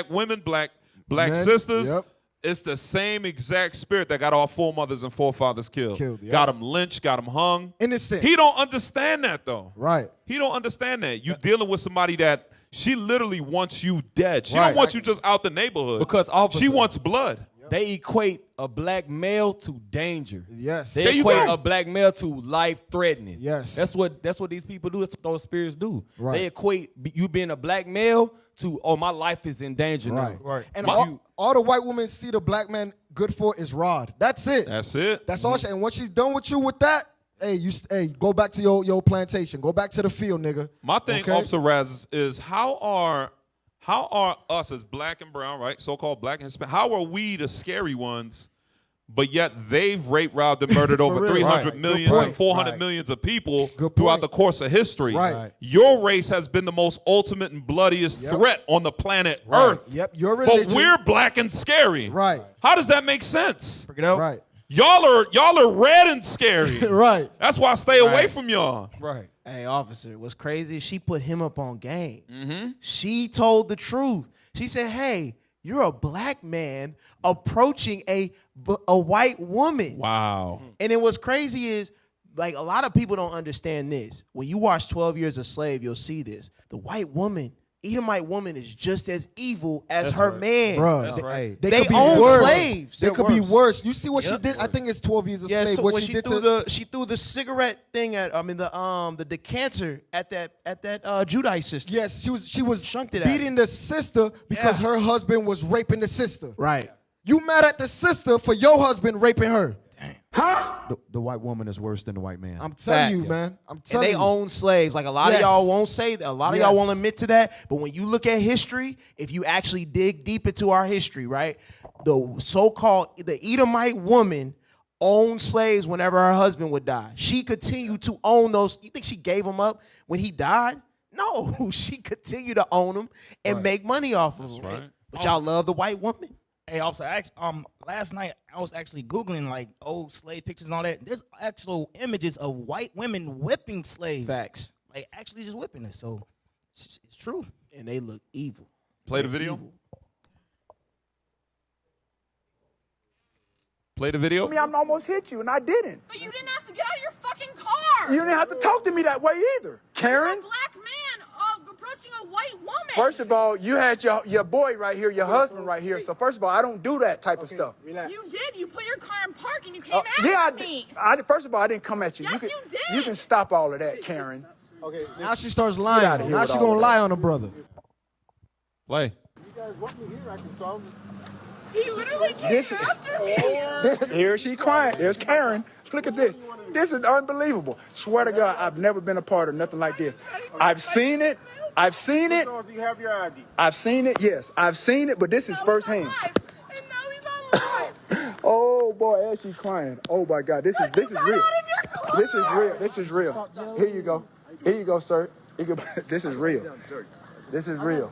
women, black men, sisters. Yep. It's the same exact spirit that got our foremothers and forefathers killed. Yep. Got them lynched, got them hung. Innocent. He don't understand that, though. Right. He don't understand that. You dealing with somebody that she literally wants you dead. She don't want you just out the neighborhood. Because she wants blood. They equate a black male to danger. Yes. They equate a black male to life-threatening. Yes. That's what these people do. That's what those spirits do. Right. They equate you being a black male to, oh, my life is in danger now. Right. And all the white women see the black man good for is rod. That's it. That's it. That's all. And once she's done with you with that, hey, go back to your plantation. Go back to the field, nigga. My thing, Officer Raz, is how are us as black and brown, right, so-called black and Hispanic, how are we the scary ones, but yet they've raped, robbed, and murdered over 300 million and 400 millions of people throughout the course of history. Right. Your race has been the most ultimate and bloodiest threat on the planet Earth. Yep. Your religion. But we're black and scary. Right. How does that make sense? Bring it out. Right. Y'all are red and scary. Right. That's why I stay away from y'all. Right. Hey, officer, what's crazy is she put him up on game. She told the truth. She said, hey, you're a black man approaching a white woman. Wow. And then what's crazy is, like, a lot of people don't understand this. When you watch 12 Years a Slave, you'll see this. The white woman, Edomite woman, is just as evil as her man. Bruh. That's right. They own slaves. They could be worse. You see what she did? I think it's 12 Years a Slave. So what when she she did she threw the cigarette thing at the decanter at that Judite sister. Yes, she was Shunked it beating the sister because her husband was raping the sister. Right. You mad at the sister for your husband raping her. Damn. The white woman is worse than the white man. I'm telling you, Facts. man. I'm And telling they you. own slaves. Like a lot of y'all won't say that. A lot of y'all won't admit to that. But when you look at history, if you actually dig deep into our history, right, the so-called the Edomite woman owned slaves whenever her husband would die. She continued to own those. You think she gave them up when he died? No, she continued to own them and make money off of them. right. But y'all love the white woman. Hey, also, last night I was actually Googling like old slave pictures and all that. There's actual images of white women whipping slaves. Facts. Like actually just whipping it. So it's true. And they look evil. Play the video. Play the video. I mean, I almost hit you, and I didn't. But you didn't have to get out of your fucking car. You didn't have to talk to me that way either, Karen. You're a black man approaching a white woman. First of all, you had your boy right here, your husband right here. So first of all, I don't do that type of stuff. You did. You put your car in park and you came at me. First of all, I didn't come at you. Yes, you did. You can stop all of that, Karen. Okay. Now she starts lying. outta here Now with she all gonna of lie that. on her brother. Play. You guys want me here? I can solve it. He literally came after me. Here she crying. There's Karen. Look at this. This is unbelievable. Swear to God, I've never been a part of nothing like this. I've seen it. I've seen it. Do you have your ID? I've seen it. Yes, I've seen it. But this is firsthand. Oh boy, as she crying. Oh my God, this is real. This is real. This is real. Here you go. Here you go, sir. This is real. This is real.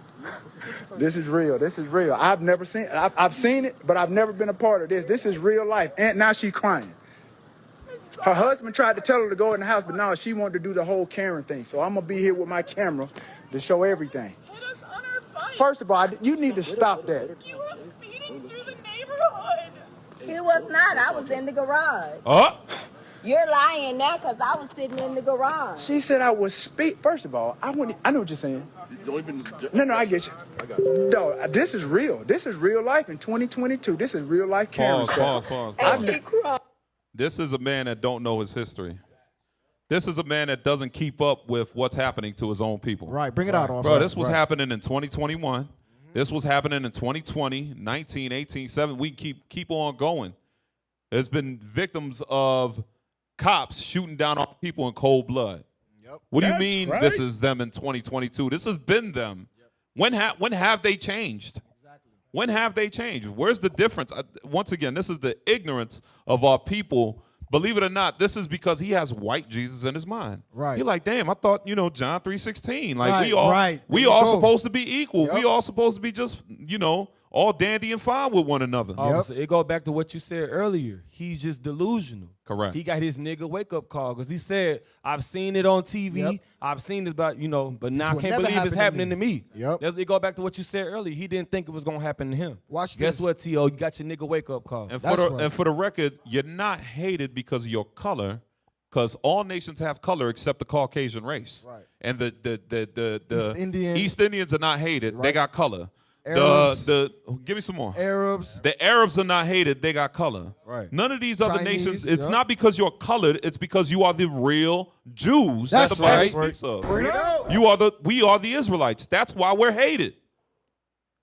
This is real. This is real. I've never seen it. I've seen it, but I've never been a part of this. This is real life. And now she's crying. Her husband tried to tell her to go in the house, but now she wanted to do the whole Karen thing. So I'm going to be here with my camera to show everything. First of all, you need to stop that. You were speeding through the neighborhood. He was not. I was in the garage. Oh. You're lying now because I was sitting in the garage. She said I was First of all, I know what you're saying. No, I get you. No, this is real. This is real life in 2022. This is real life Karen stuff. Pause. This is a man that don't know his history. This is a man that doesn't keep up with what's happening to his own people. Right, bring it out, officer. Bro, this was happening in 2021. This was happening in 2020, 19, 18, 7. We keep on going. There's been victims of cops shooting down on people in cold blood. Yep. What do you mean this is them in 2022? This has been them. When have they changed? Exactly. When have they changed? Where's the difference? Once again, this is the ignorance of our people. Believe it or not, this is because he has white Jesus in his mind. Right. You're like, damn, I thought, John 3:16. Like Right, we all supposed to be equal. Yep. We all supposed to be just, all dandy and fine with one another. Officer, it goes back to what you said earlier. He's just delusional. Correct. He got his nigga wake-up call because he said, I've seen it on TV. Yep. I've seen this about, but now I would can't never believe it's happen happening to to me. Yep. It goes back to what you said earlier. He didn't think it was going to happen to him. Watch Guess this. what, T.O.? You got your nigga wake-up call. And for the record, you're not hated because of your color, because all nations have color except the Caucasian race. Right. And the East East Indians are not hated. Right. They got color. Arabs. Give me some more. Arabs. The Arabs are not hated. They got color. Right. None of these other Chinese, nations. It's yep. not because you're colored. It's because you are the real Jews That's that the Bible right. speaks of. We are the Israelites. That's why we're hated.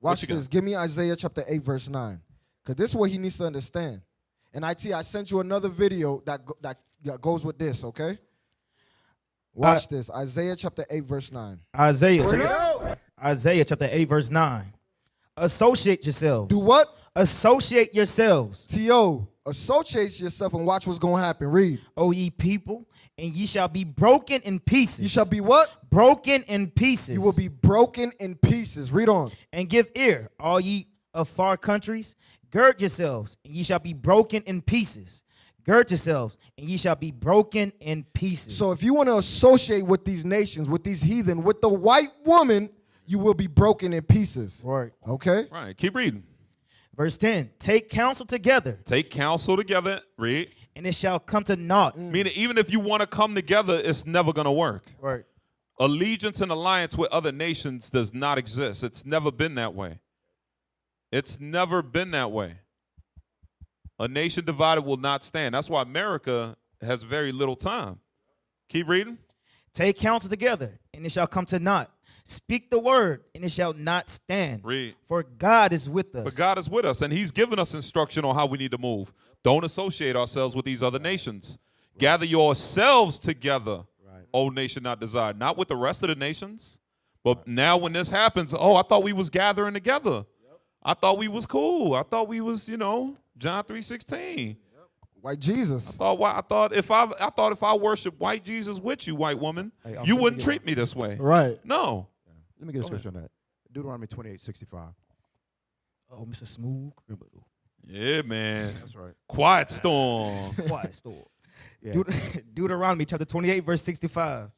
Watch this. Give me Isaiah chapter 8, verse 9. Because this is what he needs to understand. And I sent you another video that goes with this, okay? Watch this. Isaiah chapter 8, verse 9. Isaiah chapter 8, verse 9. Associate yourselves. Do what? Associate yourselves. T.O., associate yourself and watch what's going to happen. Read. O ye people, and ye shall be broken in pieces. You shall be what? Broken in pieces. You will be broken in pieces. Read on. And give ear, all ye of far countries. Gird yourselves, and ye shall be broken in pieces. Gird yourselves, and ye shall be broken in pieces. So if you want to associate with these nations, with these heathen, with the white woman, you will be broken in pieces. Right. Okay? Right. Keep reading. Verse 10. Take counsel together. Take counsel together. Read. And it shall come to naught. Meaning, even if you want to come together, it's never going to work. Right. Allegiance and alliance with other nations does not exist. It's never been that way. It's never been that way. A nation divided will not stand. That's why America has very little time. Keep reading. Take counsel together, and it shall come to naught. Speak the word, and it shall not stand. Read. For God is with us. But God is with us, and he's given us instruction on how we need to move. Don't associate ourselves with these other nations. Right. Gather yourselves together, O nation not desired. Not with the rest of the nations. But now when this happens, I thought we was gathering together. I thought we was cool. I thought we was, John 3:16. White Jesus. I thought if I worship white Jesus with you, white woman, you wouldn't treat me this way. Right. No. Let me get a scripture on that. Deuteronomy 28:65. Oh, Mr. Smooth Criminal. Yeah, man. That's right. Quiet storm. Quiet storm. Yeah. Deuteronomy chapter 28, verse 65.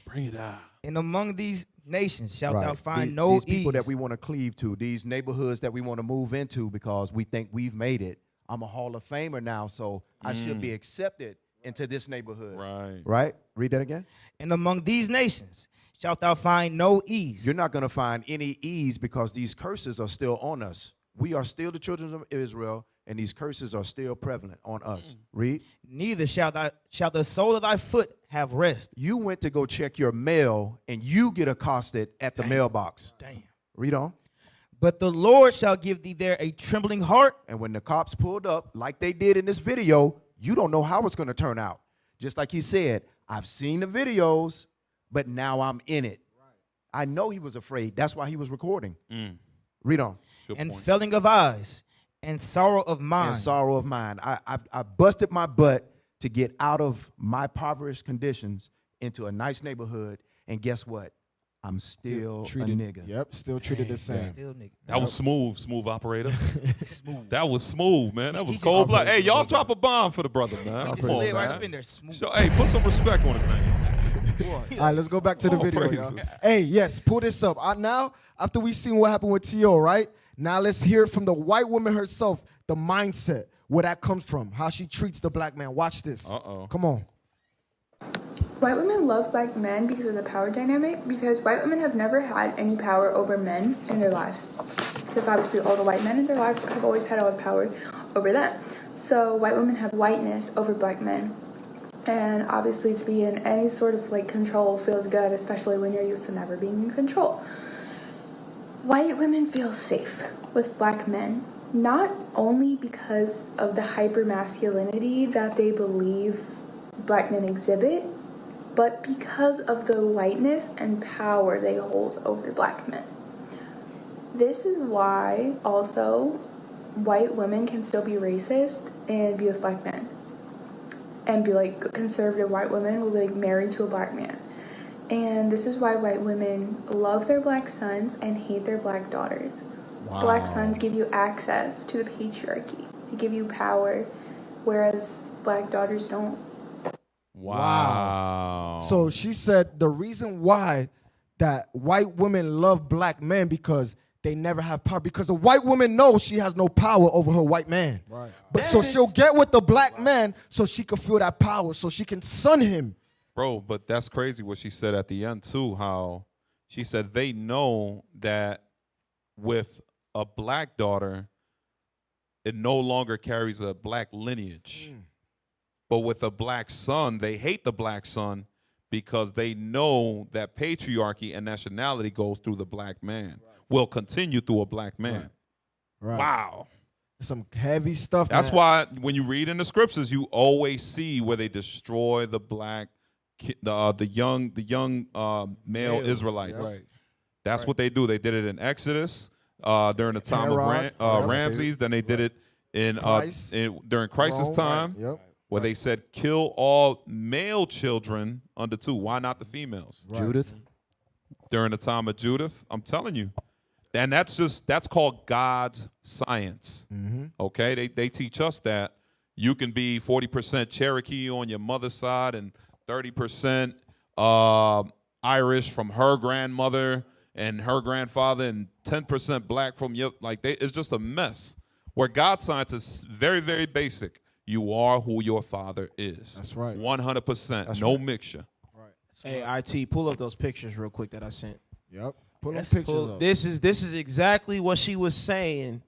Bring it out. And among these nations shalt Right. thou find these, no these people ease. that we want to cleave to, these neighborhoods that we want to move into because we think we've made it. I'm a Hall of Famer now, so I should be accepted into this neighborhood. Right. Right? Read that again. And among these nations shalt thou find no ease. You're not going to find any ease because these curses are still on us. We are still the children of Israel, and these curses are still prevalent on us. Read. Neither shall the sole of thy foot have rest. You went to go check your mail, and you get accosted at the mailbox. Damn. Read on. But the Lord shall give thee there a trembling heart. And when the cops pulled up, like they did in this video, you don't know how it's going to turn out. Just like he said, I've seen the videos, but now I'm in it. I know he was afraid. That's why he was recording. Read on. And felling of eyes and sorrow of mind. And sorrow of mind. I busted my butt to get out of my impoverished conditions into a nice neighborhood. And guess what? I'm still treated, a nigga. Yep, still treated the same. Still nigga. That was smooth operator. Smooth. That was smooth, man. That was cold blood. Hey, y'all drop a bomb for the brother, man. He just Come on, slid right man. up in there smooth. So, hey, put some respect on his name. All right, let's go back to the All video, praises. y'all. Hey, yes, pull this up. Now, after we seen what happened with T.O., right? Now let's hear from the white woman herself, the mindset, where that comes from, how she treats the black man. Watch this. Come on. White women love black men because of the power dynamic, because white women have never had any power over men in their lives. Because obviously all the white men in their lives have always had all the power over them. So white women have whiteness over black men. And obviously to be in any sort of control feels good, especially when you're used to never being in control. White women feel safe with black men, not only because of the hypermasculinity that they believe black men exhibit, but because of the whiteness and power they hold over black men. This is why also white women can still be racist and be with black men. And be conservative white women will be married to a black man. And this is why white women love their black sons and hate their black daughters. Wow. Black sons give you access to the patriarchy. They give you power, whereas black daughters don't. Wow. So she said the reason why that white women love black men because they never have power, because the white woman knows she has no power over her white man. Right. But so she'll get with the black man so she can feel that power, so she can son him. Bro, but that's crazy what she said at the end too, how she said they know that with a black daughter, it no longer carries a black lineage. But with a black son, they hate the black son because they know that patriarchy and nationality goes through the black man, will continue through a black man. Right. Wow. Some heavy stuff. That's man. why when you read in the scriptures, you always see where they destroy the black, the young male Males, Israelites. right. That's what they do. They did it in Exodus during the time of Ramses. Then they did it in during crisis time. Yep. Where they said, kill all male children under 2. Why not the females? Right. Judith. During the time of Judith, I'm telling you. And that's called God's science. Okay? They teach us that you can be 40% Cherokee on your mother's side and 30% Irish from her grandmother and her grandfather and 10% black from your, it's just a mess. Where God's science is very, very basic. You are who your father is. That's right. 100%. No mixture. Right. Hey, IT, pull up those pictures real quick that I sent. Yep. Pull those pictures up. This is exactly what she was saying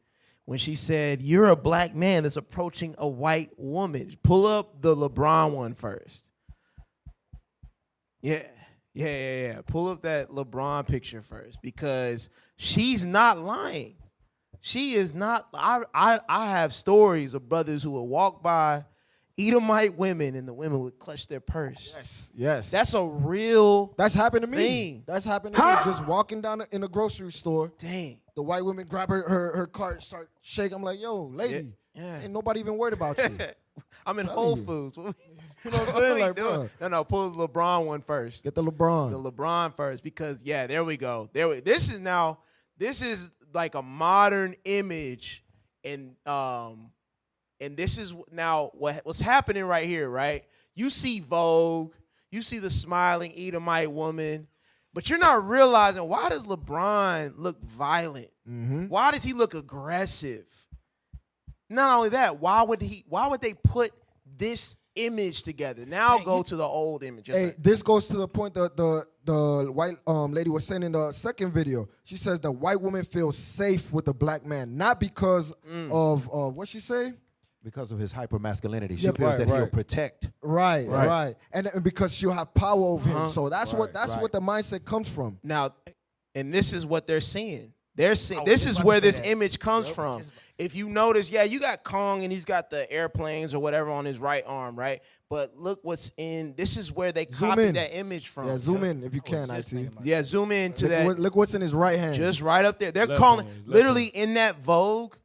when she said, you're a black man that's approaching a white woman. Pull up the LeBron one first. Yeah. Yeah. Pull up that LeBron picture first because she's not lying. She is not. I have stories of brothers who will walk by Edomite women and the women would clutch their purse. Yes. That's a real. That's happened to me. thing. That's happened to me. Just walking down in a grocery store. Dang. The white women grab her cart, start shaking. I'm like, yo, lady, ain't nobody even worried about you. I'm in Whole Foods. You know what I'm saying? Like, bro. No, pull the LeBron one first. Get the LeBron. The LeBron first because, there we go. This is like a modern image and this is now what's happening right here, right? You see Vogue, you see the smiling Edomite woman, but you're not realizing, why does LeBron look violent? Mm-hmm. Why does he look aggressive? Not only that, why would they put this image together? Now go to the old image. Hey, this goes to the point that the white lady was saying in the second video. She says the white woman feels safe with the black man, not because of what she say? Because of his hypermasculinity. She Yep, feels right, that he'll right. protect. Right. And because she'll have power over him. So that's what right. the mindset comes from. Now, and this is what they're seeing. They're seeing, I was this just is about where to say this that. image comes Yep. from. If you notice, you got Kong and he's got the airplanes or whatever on his right arm, right? But look what's in, this is where they Zoom copied in. that image from. Yeah, zoom in if you can, I see. Yeah, zoom in to that. Look what's in his right hand. Just right up there. They're Left calling, hand, left literally in that Vogue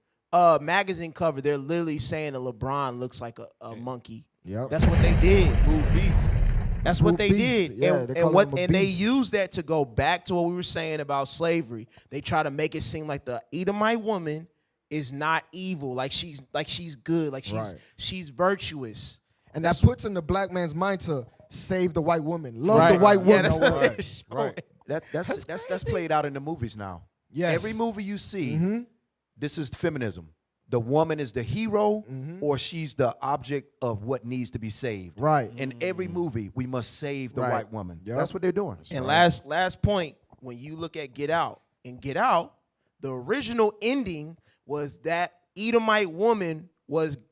magazine cover, they're literally saying that LeBron looks like a monkey. Yep. That's what they did. Beast. That's what Brute they beast. did. Yeah, and they call what him a and they beast. used that to go back to what we were saying about slavery. They try to make it seem like the Edomite woman is not evil, like she's good, like she's virtuous. And that puts in the black man's mind to save the white woman. Love the white woman. Right. That's played out in the movies now. Yes. Every movie you see, this is feminism. The woman is the hero, or she's the object of what needs to be saved. Right. In every movie, we must save the white woman. Yep. That's what they're doing. And last point, when you look at Get Out, in Get Out, the original ending was that Edomite woman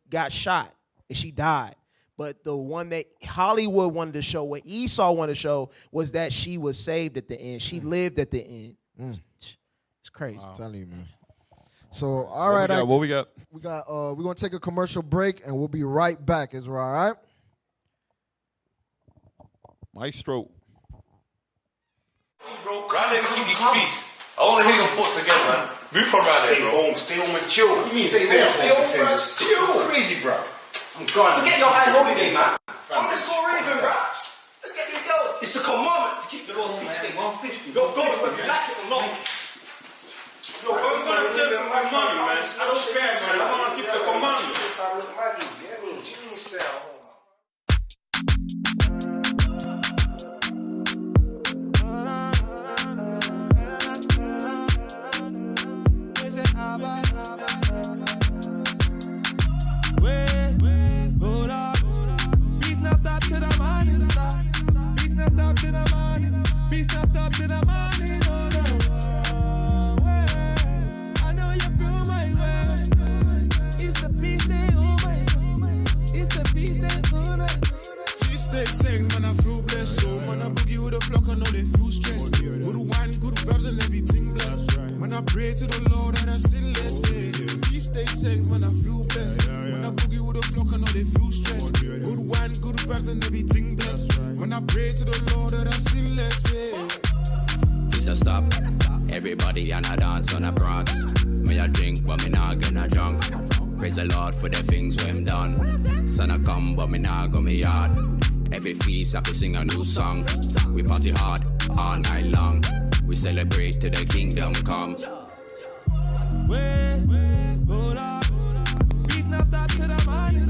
got shot and she died. But the one that Hollywood wanted to show, what Esau wanted to show, was that she was saved at the end. She lived at the end. It's crazy. I'm telling you, man. So, all right. What we got? We're going to take a commercial break, and we'll be right back, Israel, all right? Maestro. Bro, round there we keep these feasts. I want to hear your thoughts again, man. Move from around there, bro. Stay home and chill. What do you mean stay home? Stay home and chill. Crazy, bro. I'm gone. Let's get your high holiday, man. I'm just so raving, bro. Let's get these girls. It's a commandment to keep the Lord's feast day. 150. Go, whether you like it or not. Yo, bro, you gotta give them my money, man. I don't care, man. I wanna keep the commandment. Hold up. Feast not stop to the morning. Feast not stop to the morning. Feast not stop to the morning. Hold up. I know you feel my way. It's a feast day, oh my. It's a feast day, oh my. Feast day sex, man, I feel blessed. So, man, I boogie with a flock, I know they feel stressed. Good wine, good vibes, and everything blessed. When I pray to the Lord that I sin less. Feast day sex, man, I feel blessed. When I boogie with a flock, I know they feel stressed. Good wine, good vibes, and everything blessed. When I pray to the Lord that I sin less. Feast a stop. Everybody and I dance on a prance. Me a drink, but me not gonna drunk. Praise the Lord for the things we him done. Son I come, but me not go me yard. Every feast I fi sing a new song. We party hard all night long. We celebrate till the kingdom come. Hold up. Feast not stop to the morning.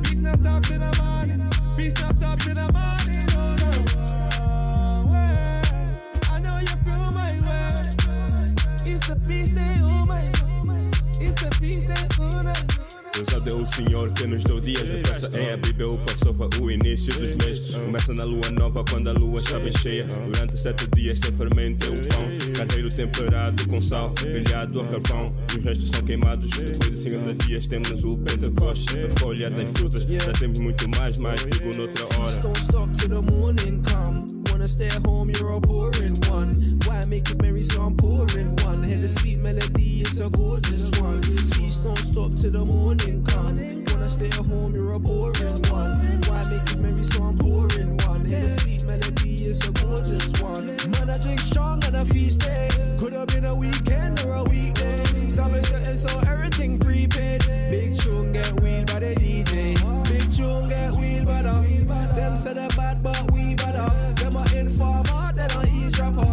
Feast not stop to the morning. Feast not stop to the morning. Hold up. I know you feel my way. It's a feast day, oh my. It's a feast day, oh my. Ousado o Senhor que nos deu dias de festa. É a Bíblia, o Passover, o início dos meses. Começa na lua nova quando a lua está bem cheia. Durante 7 dias sem fermento é o pão. Carneiro temperado com sal, grelhado a carvão. E os restos são queimados. Depois de 50 dias temos o Pentecoste. A colheita das frutas. Já temos muito mais, digo noutra hora. Don't stop till the morning come. Wanna stay at home, you're a boring one. Why make it merry, so I'm pouring one. Hear the sweet melody, it's a gorgeous one. Feast don't stop till the morning come. Wanna stay at home, you're a boring one. Why make it merry, so I'm pouring one. Hear the sweet melody, it's a gorgeous one. Man, I drink strong on a feast day. Could have been a weekend or a weekday. Summer certain, so everything prepaid. Big tune get wheeled by the DJ. Big tune get wheeled by the. Them say they're bad, but we better. Them are informer, they don't eavesdropper.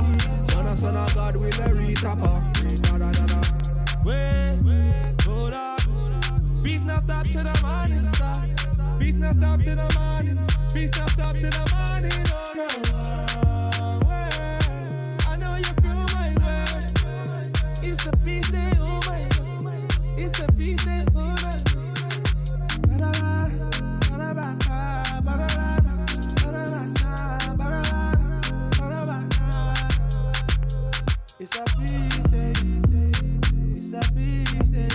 Son of God with a retapper. Wait, hold up. Feast not stop to the morning star. Feast not stop to the morning. Feast not stop to the morning. Oh no. I know you feel my way. It's a feast day, oh my. It's a feast day, oh my. It's a feast day. It's a feast day.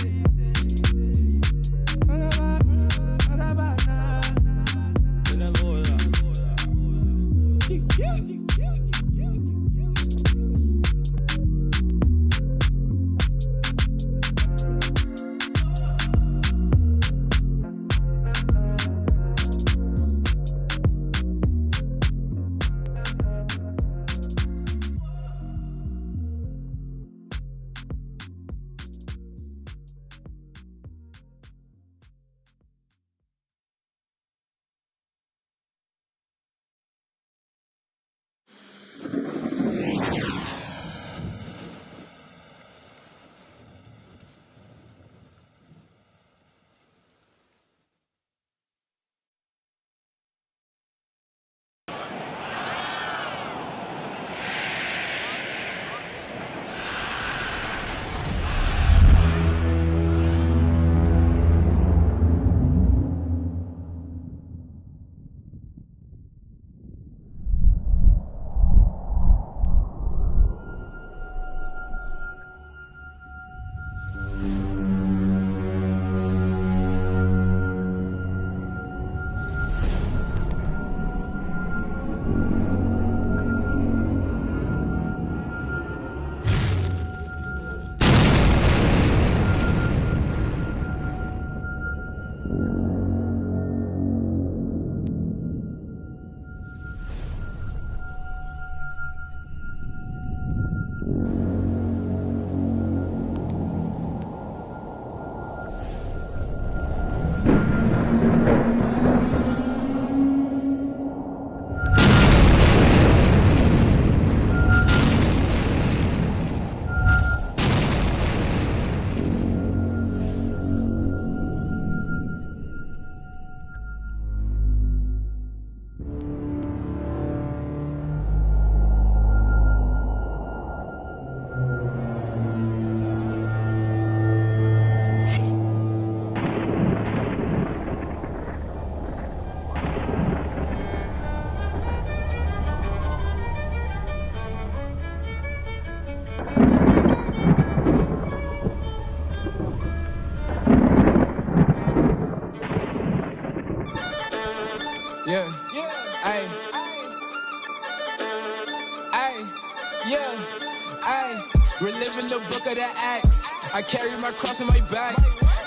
Reliving the book of the Acts. I carry my cross in my back.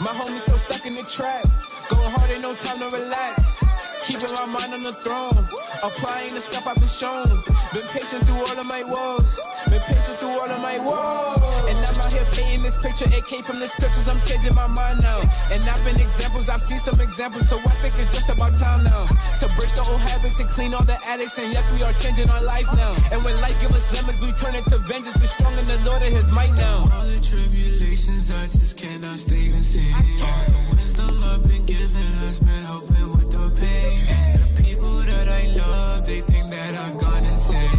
My homies still stuck in the trap. Going hard, ain't no time to relax. Keeping my mind on the throne. Applying the stuff I've been shown. Been patient through all of my woes. Been patient through all of my woes. And I'm out here painting this picture. It came from the scriptures. I'm changing my mind now. And I've been examples. I've seen some examples. So I think it's just about time now to break the old habits and clean all the addicts. And yes, we are changing our life now. And when life gives us lemons, we turn it to vengeance. We're strong in the Lord and His might now. All the tribulations, I just cannot stay the same. All the wisdom I've been given has been helping with the pain. And the people that I love, they think that I've gone insane.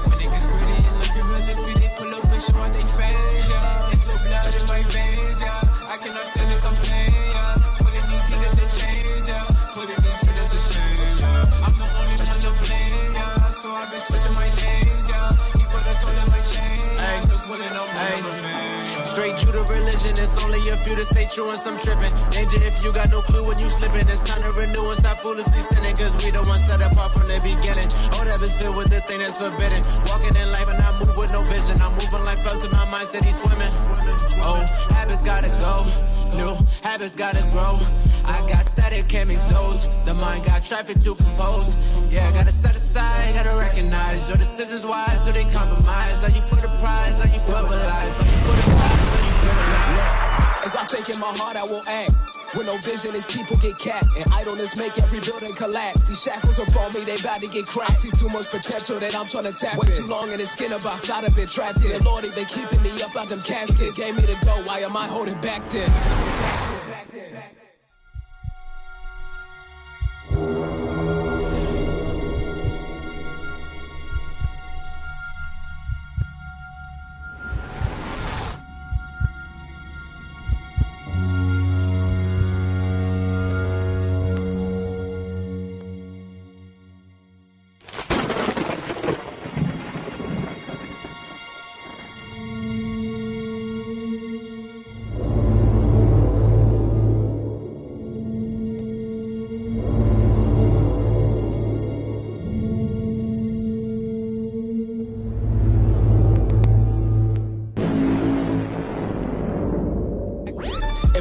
When it gets gritty and looking real iffy, they pull up and show out they face, yeah. It's so blood in my veins, yeah. I cannot stand to complain, yeah. Putting these heaters in chains, yeah. Putting these heaters in shame, yeah. I'm the only one to blame, yeah. So I've been switching my lanes, yeah. He put us all in my chain, yeah. Just winning on my man. Straight true to religion, it's only a few to stay true and some tripping. Danger if you got no clue when you slipping. It's time to renew and stop foolishly sinning, cause we the ones set apart from the beginning. Oh, that is filled with the thing that's forbidden. Walking in life and I move with no vision. I'm moving like frogs to my mind steady swimming. Oh, habits gotta go. New habits gotta grow. I got static, can't mix those. The mind got traffic to compose. Yeah, gotta set aside, gotta recognize your decisions wise. Do they compromise? Are you for the prize? Are you for the lies? Are you for the prize? Are you for the lies? As I think in my heart, I will act. With no vision, as people get capped, and idleness make every building collapse. These shackles upon me, they about to get cracked. I see too much potential that I'm trying to tap. Way too long in the skin of outside, I've been trapped in. The Lord, he been keeping me up out them caskets. Gave me the go, why am I holding back then?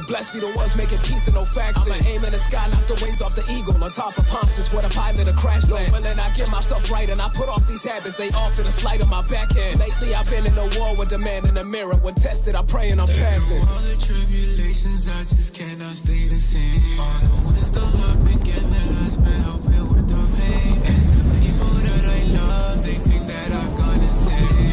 Blessed be the ones making peace and no faction. I'ma aim in the sky, knock the wings off the eagle. On top of Pontius, what a pilot, a crash land. Willing I get myself right and I put off these habits. They offer the slight of my backhand. Lately I've been in a war with the man in the mirror. When tested, I pray and I'm passing. Through all the tribulations, I just cannot stay the same. All the wisdom I've been given has been helping with the pain. And the people that I love, they think that I've gone insane.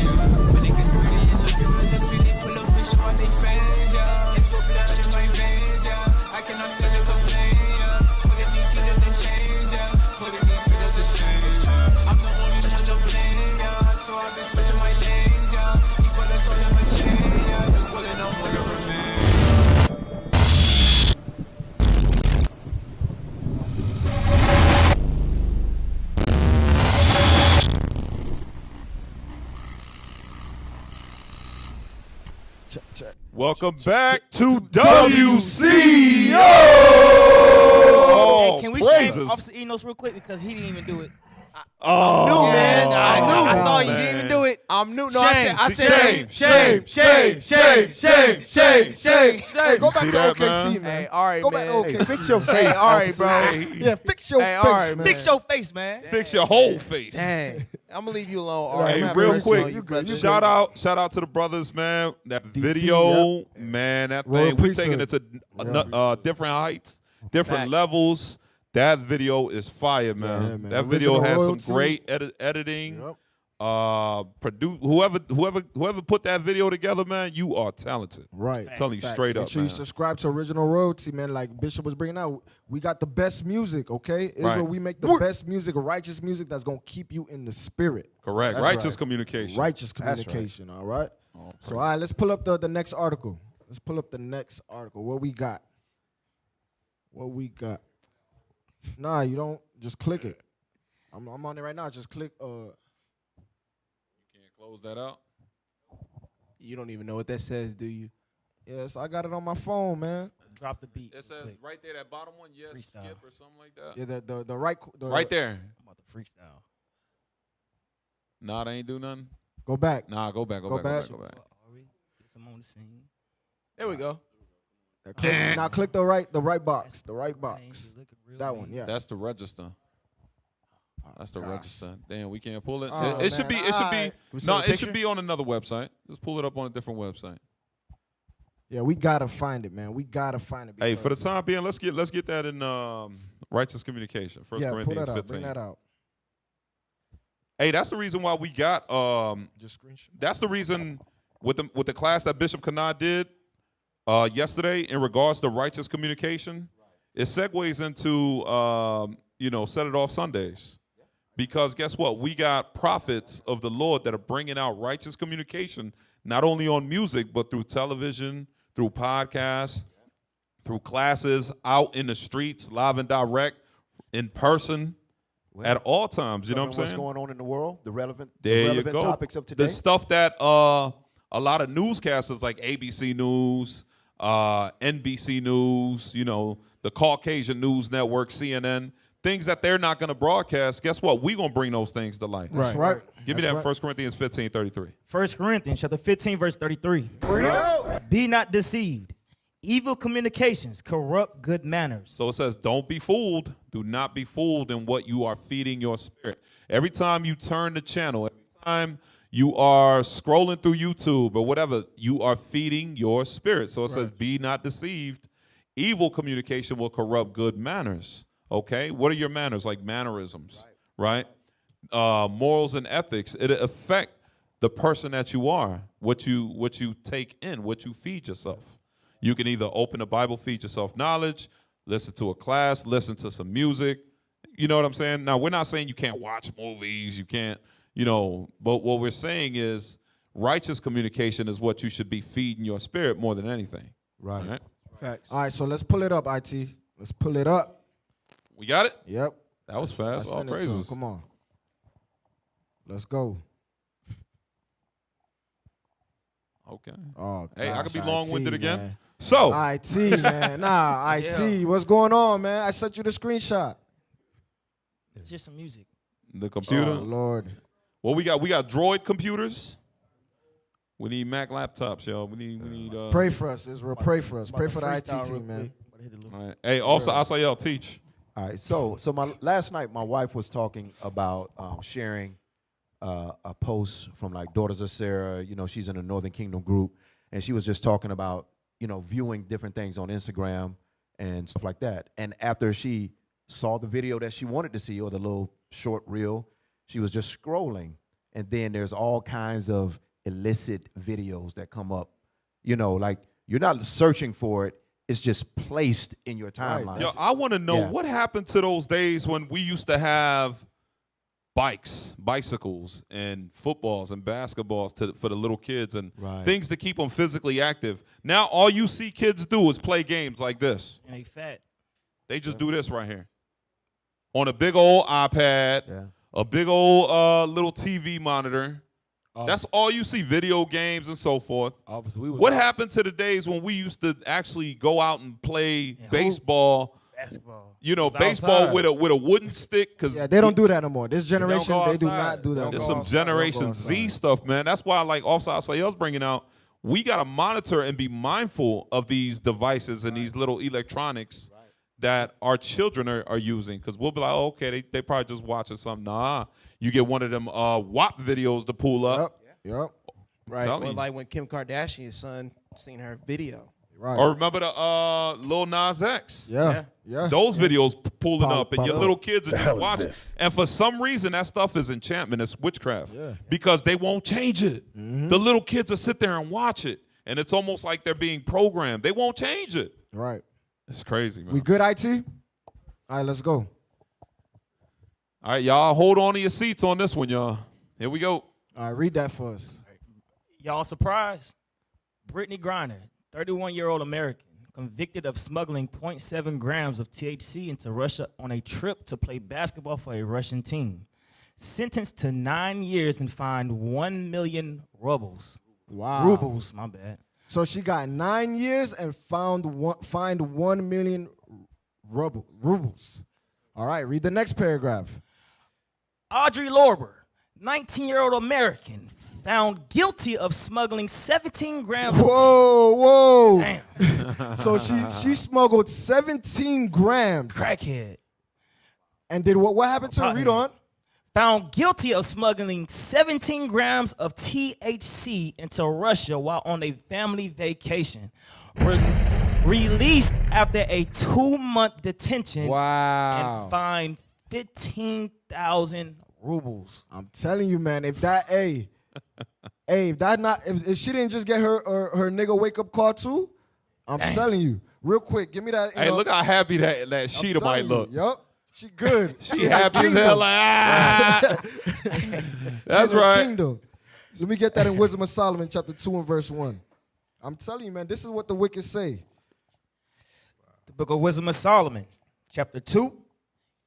When it gets pretty and looking really fit, they pull up and show all they fans, yeah. It's for blood in my veins, yeah. I cannot stand to complain, yeah. Putting these heaters in chains, yeah. Putting these heaters in chains, yeah. I'm the only one to blame, yeah. So I've been switching my lanes, yeah. Before that's all in my chain, yeah. Just willing I'm gonna remain. Welcome back to WCO. Hey, can we praises. shame Officer Enos real quick because he didn't even do it. Oh, new, man. I saw you. man. Didn't even do it. I'm new. No, Shame. I said shame. Hey, go back see to that, OKC, man. Hey, all right, Go man. back to OKC. Hey, fix your face. Hey, all right, bro. Yeah, fix your Hey, face, all right, man. Fix your face, man. Fix your whole face. Dang. I'm gonna leave you alone. All right, Hey, I'm real having mercy on quick, you, brother. shout out to the brothers, man. That video, man, that Royal thing, we're priesthood. taking it to different heights, different Facts. levels. That video is fire, man. Yeah, man. That video Original has royalty. some great editing. Yep. Produce whoever put that video together, man, you are talented. Right. I'm telling you straight Make up, sure man. you subscribe to Original Royalty, man. Like Bishop was bringing out, we got the best music, okay? Israel, Right. we make the best music, righteous music that's going to keep you in the spirit. Correct. That's Righteous right. communication. Righteous That's right. communication, all right? So, all right, let's pull up the next article. Let's pull up the next article. What we got? What we got? Nah, you don't. Just click it. I'm on it right now. Just click. Can't close that out. You don't even know what that says, do you? Yes, I got it on my phone, man. Drop the beat. It says right there, that bottom one, yes, Freestyle. skip or something like that. Yeah, the right. Right there. I'm about to freestyle. Nah, they ain't do nothing. Go back. Nah, go back. Go back. Are we? Get some on the scene. There we go. Now click the right box. The right box. That one, yeah. That's the register. That's the register. Damn, we can't pull it. Oh, it should be. man. It should Alright. be. No, it should be on another website. Just pull it up on a different website. Yeah, we gotta find it, man. We gotta find it. Hey, for the because- time being, let's get that in righteous communication. 1 yeah, pull Corinthians that out. 15. Bring that out. Hey, that's the reason why we got. Just screenshot. That's the reason with the class that Bishop Kanai did yesterday in regards to righteous communication. It segues into Set It Off Sundays, because guess what? We got prophets of the Lord that are bringing out righteous communication, not only on music but through television, through podcasts, through classes, out in the streets, live and direct, in person. At all times, you know what I'm saying? What's going on in the world? The relevant topics of today. The stuff that a lot of newscasters like ABC News, NBC News, the Caucasian News Network, CNN, things that they're not going to broadcast, guess what? We're going to bring those things to light. That's right. Give me That's that right. 1 Corinthians 15:33. 1 Corinthians chapter 15, verse 33. Be not deceived. Evil communications corrupt good manners. So it says, don't be fooled. Do not be fooled in what you are feeding your spirit. Every time you turn the channel, every time you are scrolling through YouTube or whatever, you are feeding your spirit. So it says, be not deceived. Evil communication will corrupt good manners. Okay? What are your manners? Like mannerisms, right? Morals and ethics. It affect the person that you are, what you take in, what you feed yourself. You can either open the Bible, feed yourself knowledge, listen to a class, listen to some music. You know what I'm saying? Now, we're not saying you can't watch movies, you can't, but what we're saying is righteous communication is what you should be feeding your spirit more than anything. Right. Facts. All right, so let's pull it up, IT. Let's pull it up. We got it? Yep. That was fast. All sent it to him. praises. Come on. Let's go. Okay. Oh, hey, I gosh, could be long-winded IT, again. man. So. IT, man. Nah, IT. What's going on, man? I sent you the screenshot. It's just some music. The computer. Oh, Lord. Well, we got Droid computers. We need Mac laptops, y'all. We need. Pray for us, Israel. Pray for us. Pray for the IT team, man. All right. Hey, also, I saw y'all teach. All right, so last night my wife was talking about sharing a post from like Daughters of Sarah. She's in the Northern Kingdom group, and she was just talking about viewing different things on Instagram and stuff like that. And after she saw the video that she wanted to see, or the little short reel, she was just scrolling, and then there's all kinds of illicit videos that come up. Like you're not searching for it. It's just placed in your timeline. Yo, I want to know what happened to those days when we used to have bicycles, and footballs and basketballs for the little kids and things to keep them physically active. Now all you see kids do is play games like this. And they fat. They just do this right here on a big old iPad, a big old little TV monitor. That's all you see, video games and so forth. What happened to the days when we used to actually go out and play baseball? Basketball. Baseball outside. with a wooden stick. Cause they don't do that no more. This generation, they do not do that. There's some Generation Z stuff, man. That's why, like Offside Sayel's bringing out, we got to monitor and be mindful of these devices and these little electronics that our children are using. Because we'll be like, oh, okay, they probably just watching something. Nah, you get one of them WAP videos to pull up. Yep. Right. Or like when Kim Kardashian's son seen her video. Right. Or remember the Lil Nas X? Yeah. Those videos pulling up, and pop your up. little kids are The just hell is watching. this? And for some reason, that stuff is enchantment. It's witchcraft. Yeah. Because they won't change it. The little kids will sit there and watch it, and it's almost like they're being programmed. They won't change it. Right. It's crazy, man. We good, IT? All right, let's go. All right, y'all, hold on to your seats on this one, y'all. Here we go. All right, read that for us. Y'all surprised? Brittany Griner, 31-year-old American, convicted of smuggling 0.7 grams of THC into Russia on a trip to play basketball for a Russian team. Sentenced to 9 years and fined 1 million rubles. Wow. Rubles, my bad. So she got 9 years and fined 1 million rubles. All right, read the next paragraph. Audrey Lorber, 19-year-old American, found guilty of smuggling 17 grams Whoa. Damn. So she smuggled 17 grams. Crackhead. And did what happened to her? Read on. Found guilty of smuggling 17 grams of THC into Russia while on a family vacation. Released after a 2-month detention. Wow. And fined 15,000 rubles. I'm telling you, man, if she didn't just get her nigga wake up call too, I'm telling you, real quick, give me that. Hey, look how happy that Sheeta might look. Yup. She good. She happy as hell, like, That's right. Kingdom. Let me get that in Wisdom of Solomon, chapter 2 and verse 1. I'm telling you, man, this is what the wicked say. The book of Wisdom of Solomon, chapter 2.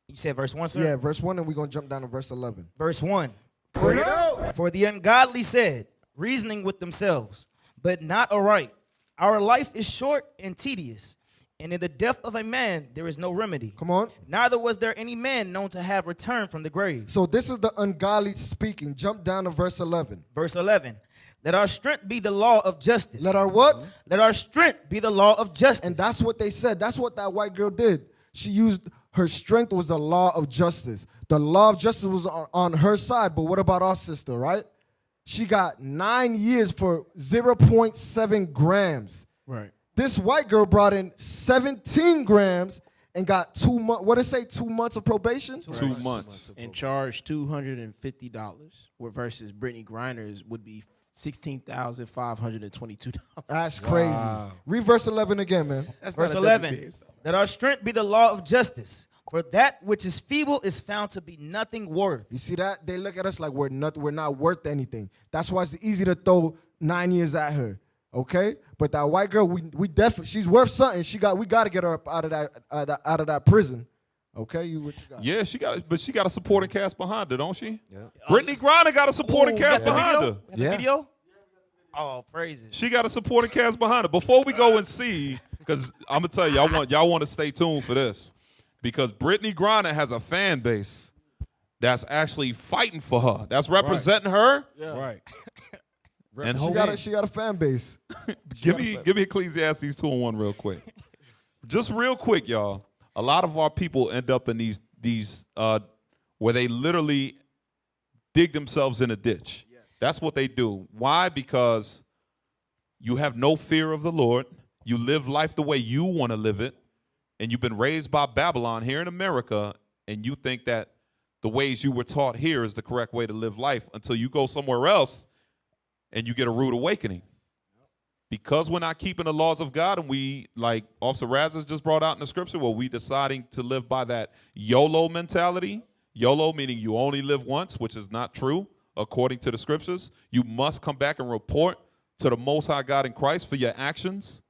You said verse 1, sir? Yeah, verse 1, and we're going to jump down to verse 11. Verse 1. For the ungodly said, reasoning with themselves, but not aright. Our life is short and tedious. And in the death of a man, there is no remedy. Come on. Neither was there any man known to have returned from the grave. So this is the ungodly speaking. Jump down to verse 11. Verse 11. Let our strength be the law of justice. Let our what? Let our strength be the law of justice. And that's what they said. That's what that white girl did. She used her strength was the law of justice. The law of justice was on her side. But what about our sister, right? She got 9 years for 0.7 grams. Right. This white girl brought in 17 grams and got 2 months. What did it say? 2 months of probation? 2 months. And charged $250, where versus Brittany Griner's would be $16,522. That's crazy. Read verse 11 again, man. Verse 11. Let our strength be the law of justice. For that which is feeble is found to be nothing worth. You see that? They look at us like we're not worth anything. That's why it's easy to throw 9 years at her. Okay, but that white girl, we definitely, she's worth something. We got to get her up out of that prison. Okay, what you got? Yeah, she got a supporting cast behind her, don't she? Yeah. Brittany Griner got a supporting cast behind her. The video? Oh, praises. She got a supporting cast behind her. Before we go and see, because I'm gonna tell you, y'all want to stay tuned for this, because Brittany Griner has a fan base that's actually fighting for her. That's representing her. Yeah. Right. And she got a fan base. give me Ecclesiastes 2:1 real quick. Just real quick, y'all. A lot of our people end up in these where they literally dig themselves in a ditch. Yes. That's what they do. Why? Because you have no fear of the Lord. You live life the way you want to live it, and you've been raised by Babylon here in America, and you think that the ways you were taught here is the correct way to live life until you go somewhere else and you get a rude awakening. Because we're not keeping the laws of God, and we, like Officer Razz just brought out in the scripture, where we deciding to live by that YOLO mentality. YOLO meaning you only live once, which is not true according to the scriptures. You must come back and report to the Most High God in Christ for your actions.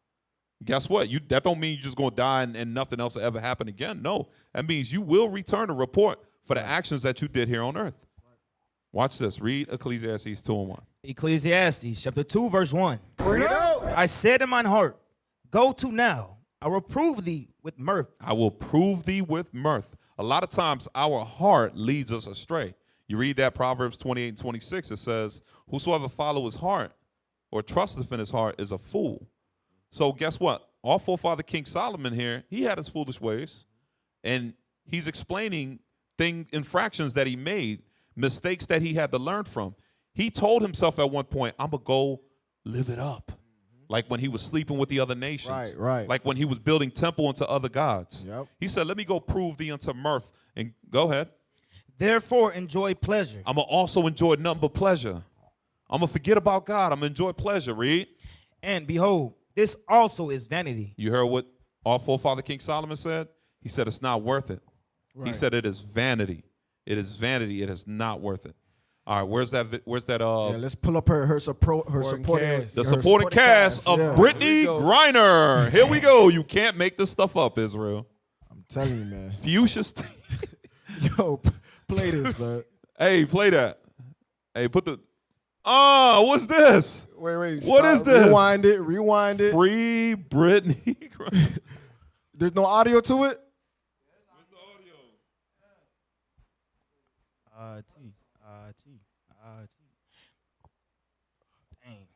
Guess what? That don't mean you're just going to die and nothing else will ever happen again. No, that means you will return a report for the actions that you did here on earth. Watch this. Read Ecclesiastes 2:1. Ecclesiastes chapter 2, verse 1. I said in mine heart, go to now. I will prove thee with mirth. I will prove thee with mirth. A lot of times our heart leads us astray. You read that Proverbs 28:26. It says, whosoever follow his heart or trusteth in his heart is a fool. So guess what? Our forefather King Solomon here, he had his foolish ways. And he's explaining infractions that he made, mistakes that he had to learn from. He told himself at one point, I'm going to go live it up. Like when he was sleeping with the other nations. Right. Like when he was building temple unto other gods. Yep. He said, let me go prove thee unto mirth. And go ahead. Therefore enjoy pleasure. I'm going to also enjoy nothing but pleasure. I'm going to forget about God. I'm going to enjoy pleasure. Read. And behold, this also is vanity. You heard what our forefather King Solomon said? He said it's not worth it. Right. He said it is vanity. It is vanity. It is not worth it. All right, where's that? Let's pull up her supporting cast. The supporting cast of Brittany Griner. Here we go. You can't make this stuff up, Israel. I'm telling you, man. Fuchsia. Yo, play this, man. Hey, play that. Hey, put the. What's this? Wait. What is this? Rewind it. Free Brittany Griner. There's no audio to it? Where's the audio? Dang.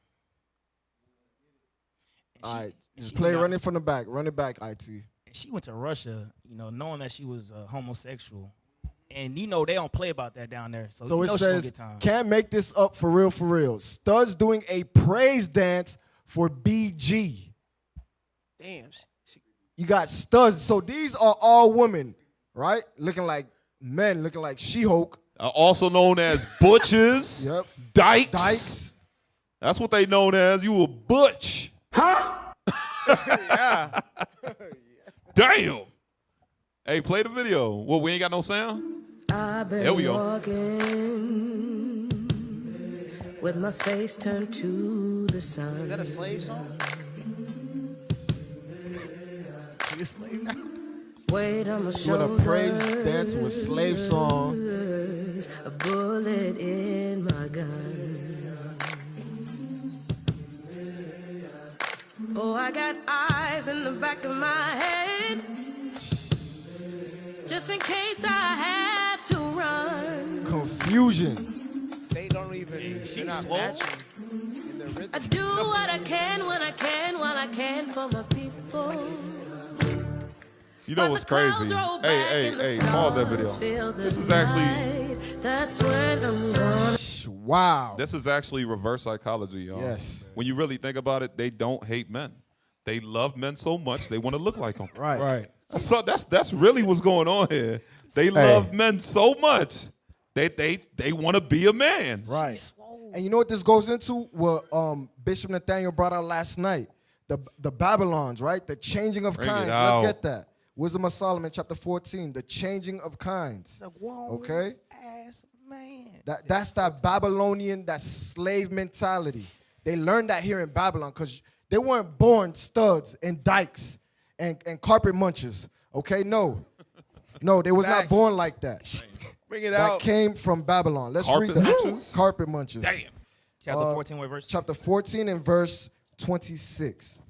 All right, just play, run it from the back. Run it back, IT. And she went to Russia, knowing that she was homosexual. And, they don't play about that down there. So it says, she gonna get time. Can't make this up for real. Studs doing a praise dance for BG. Damn. You got studs. So these are all women, right? Looking like men, looking like She-Hulk. Also known as butches. Yep. Dykes. That's what they known as. You a butch. Huh? Yeah. Damn. Hey, play the video. Well, we ain't got no sound? There we go. Walking with my face turned to the sun. Is that a slave song? You a slave now? Weight on my shoulders. With a praise dance with slave song. A bullet in my gun. Oh, I got eyes in the back of my head, just in case I have to run. Confusion. They don't even. They're not matching in their rhythm. I do what I can when I can while I can for my people. You know what's crazy? Hey, pause that video. This is actually. That's when I'm gonna. Wow. This is actually reverse psychology, y'all. Yes. When you really think about it, they don't hate men. They love men so much they want to look like them. Right. So that's really what's going on here. They love men so much they want to be a man. Right. And you know what this goes into? What Bishop Nathaniel brought out last night. The Babylons, right? The changing of Bring it kinds. out. Let's get that. Wisdom of Solomon, chapter 14. The changing of kinds. Okay? Ass man. That's that Babylonian, that slave mentality. They learned that here in Babylon because they weren't born studs and dykes and carpet munchers. Okay? No, they was not born like that. Bring it That out. came from Babylon. Let's read the munchers? carpet munchers. Damn. Chapter 14, what verse? Chapter 14 and verse 26.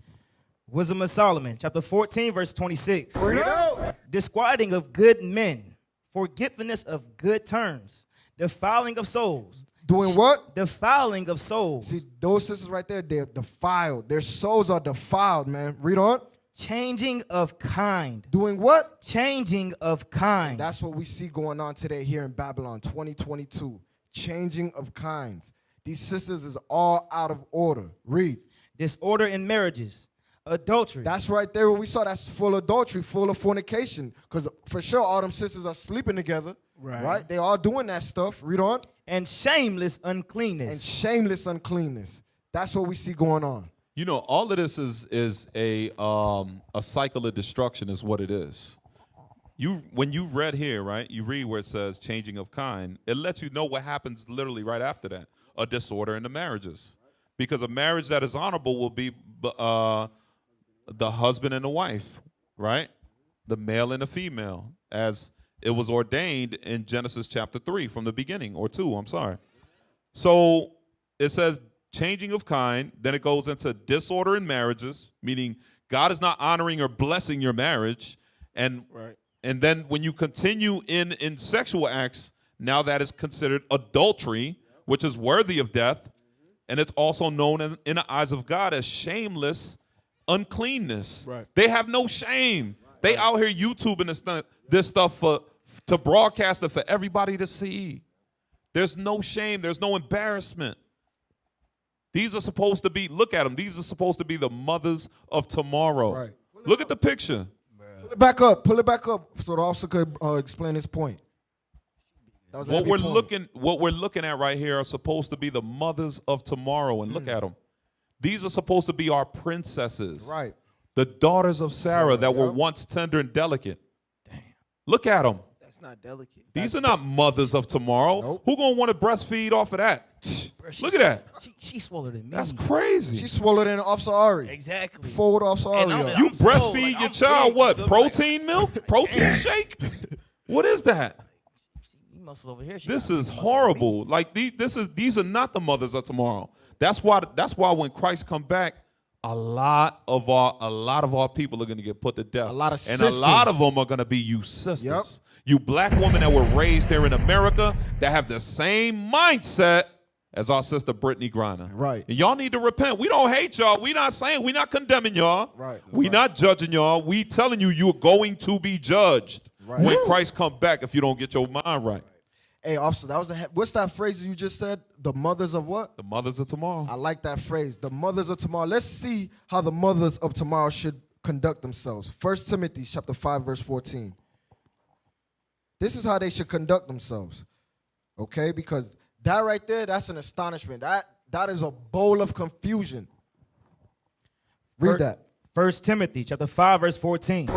Wisdom of Solomon, chapter 14, verse 26. Disquieting of good men, forgetfulness of good terms, defiling of souls. Doing what? Defiling of souls. See, those sisters right there, they're defiled. Their souls are defiled, man. Read on. Changing of kind. Doing what? Changing of kind. That's what we see going on today here in Babylon, 2022. Changing of kinds. These sisters is all out of order. Read. Disorder in marriages. Adultery. That's right there what we saw. That's full adultery, full of fornication. Because for sure, all them sisters are sleeping together. Right? They all doing that stuff. Read on. And shameless uncleanness. And shameless uncleanness. That's what we see going on. You know, all of this is a cycle of destruction is what it is. When you read here, right, you read where it says changing of kind, it lets you know what happens literally right after that, a disorder in the marriages. Because a marriage that is honorable will be the husband and the wife, right? The male and the female, as it was ordained in Genesis chapter 3 from the beginning, or 2, I'm sorry. So it says changing of kind, then it goes into disorder in marriages, meaning God is not honoring or blessing your marriage. And then when you continue in sexual acts, now that is considered adultery, which is worthy of death. And it's also known in the eyes of God as shameless uncleanness. They have no shame. They out here YouTubing this stuff to broadcast it for everybody to see. There's no shame. There's no embarrassment. These are supposed to be, look at them, these are supposed to be the mothers of tomorrow. Look at the picture. Pull it back up so the officer could explain his point. What we're looking at right here are supposed to be the mothers of tomorrow, and look at them. These are supposed to be our princesses. Right. The daughters of Sarah that were once tender and delicate. Damn. Look at them. That's not delicate. These are not mothers of tomorrow. Nope. Who gonna want to breastfeed off of that? Look at that. She swallowed it. That's crazy. She swallowed in Officer Ari. Exactly. Forward Officer Ari. You breastfeed your child what? Protein milk? Protein shake? What is that? Over here, this is horrible. Like these are not the mothers of tomorrow. That's why when Christ come back, a lot of our people are going to get put to death. A lot of and sisters. A lot of them are going to be you sisters. Yep. You black women that were raised here in America that have the same mindset as our sister Brittany Griner. Right. And y'all need to repent. We don't hate y'all. We not condemning y'all. Right. We not judging y'all. We telling you you're going to be judged when Christ come back if you don't get your mind right. Hey, officer, what's that phrase you just said? The mothers of what? The mothers of tomorrow. I like that phrase. The mothers of tomorrow. Let's see how the mothers of tomorrow should conduct themselves. 1 Timothy chapter 5, verse 14. This is how they should conduct themselves. Okay? Because that right there, that's an astonishment. That is a bowl of confusion. Read that. 1 Timothy chapter 5, verse 14.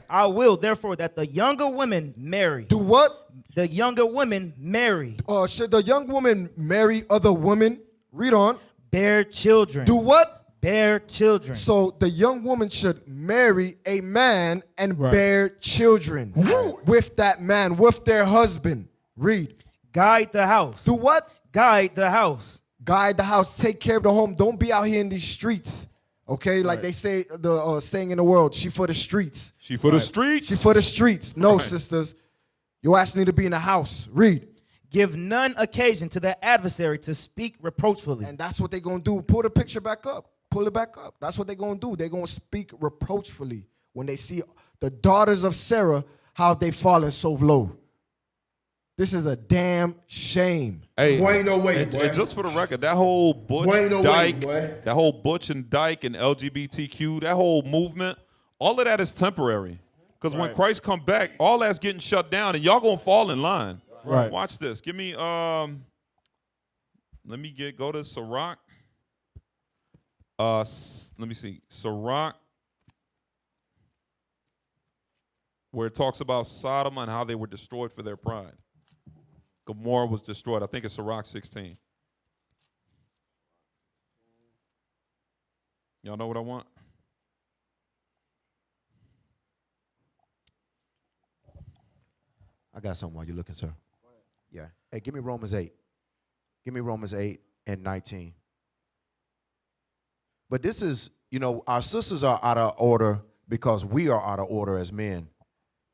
I will, therefore, that the younger women marry. Do what? The younger women marry. Should the young woman marry other women? Read on. Bear children. Do what? Bear children. So the young woman should marry a man and bear children with that man, with their husband. Read. Guide the house. Do what? Guide the house. Guide the house. Take care of the home. Don't be out here in these streets Okay, like they say the saying in the world, she for the streets. She for the streets. She for the streets. No, Right. sisters. Your ass need to be in the house. Read. Give none occasion to the adversary to speak reproachfully. And that's what they're going to do. Pull the picture back up. Pull it back up. That's what they're going to do. They're going to speak reproachfully when they see the daughters of Sarah, how they fallen so low. This is a damn shame. Hey, Boy, ain't no way, and, boy. and just for the record, that whole Butch Boy, ain't no way, Dyke, boy. that whole Butch and Dyke and LGBTQ, that whole movement, all of that is temporary. Because when Right. Christ come back, all that's getting shut down, and y'all gonna fall in line. Right. Watch this. Give me let me go to Sirach. Let me see. Sirach, where it talks about Sodom and how they were destroyed for their pride. Gomorrah was destroyed. I think it's Sirach 16. Y'all know what I want? I got something while you're looking, sir. Yeah. Hey, give me Romans 8. Give me Romans 8 and 19. But this is, you know, our sisters are out of order because we are out of order as men.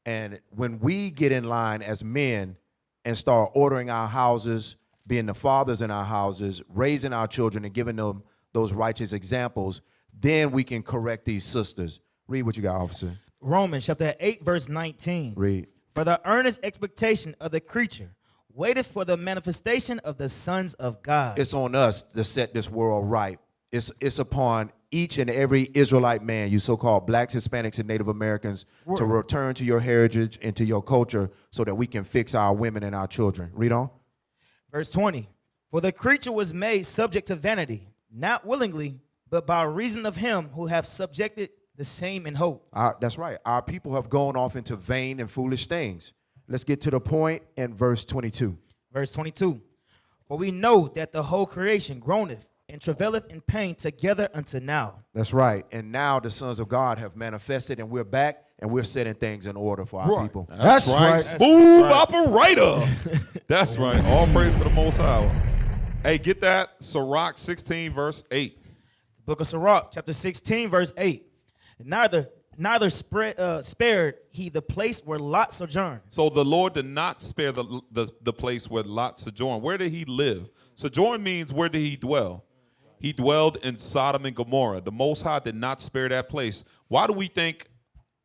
And when we get in line as men and start ordering our houses, being the fathers in our houses, raising our children and giving them those righteous examples, then we can correct these sisters. Read what you got, officer. Romans chapter 8, verse 19. Read. For the earnest expectation of the creature waiteth for the manifestation of the sons of God. It's on us to set this world right. It's upon each and every Israelite man, you so-called blacks, Hispanics, and Native Americans, to return to your heritage and to your culture so that we can fix our women and our children. Read on. Verse 20. For the creature was made subject to vanity, not willingly, but by reason of him who hath subjected the same in hope. That's right. Our people have gone off into vain and foolish things. Let's get to the point in verse 22. Verse 22. For we know that the whole creation groaneth and travaileth in pain together unto now. That's right. And now the sons of God have manifested, and we're back, and we're setting things in order for our people. That's right. Smooth operator. That's right. All praise to the Most High. Hey, get that. Sirach 16, verse 8. The book of Sirach, chapter 16, verse 8. Neither spared he the place where Lot sojourned. So the Lord did not spare the place where Lot sojourned. Where did he live? Sojourn means where did he dwell? He dwelled in Sodom and Gomorrah. The Most High did not spare that place. Why do we think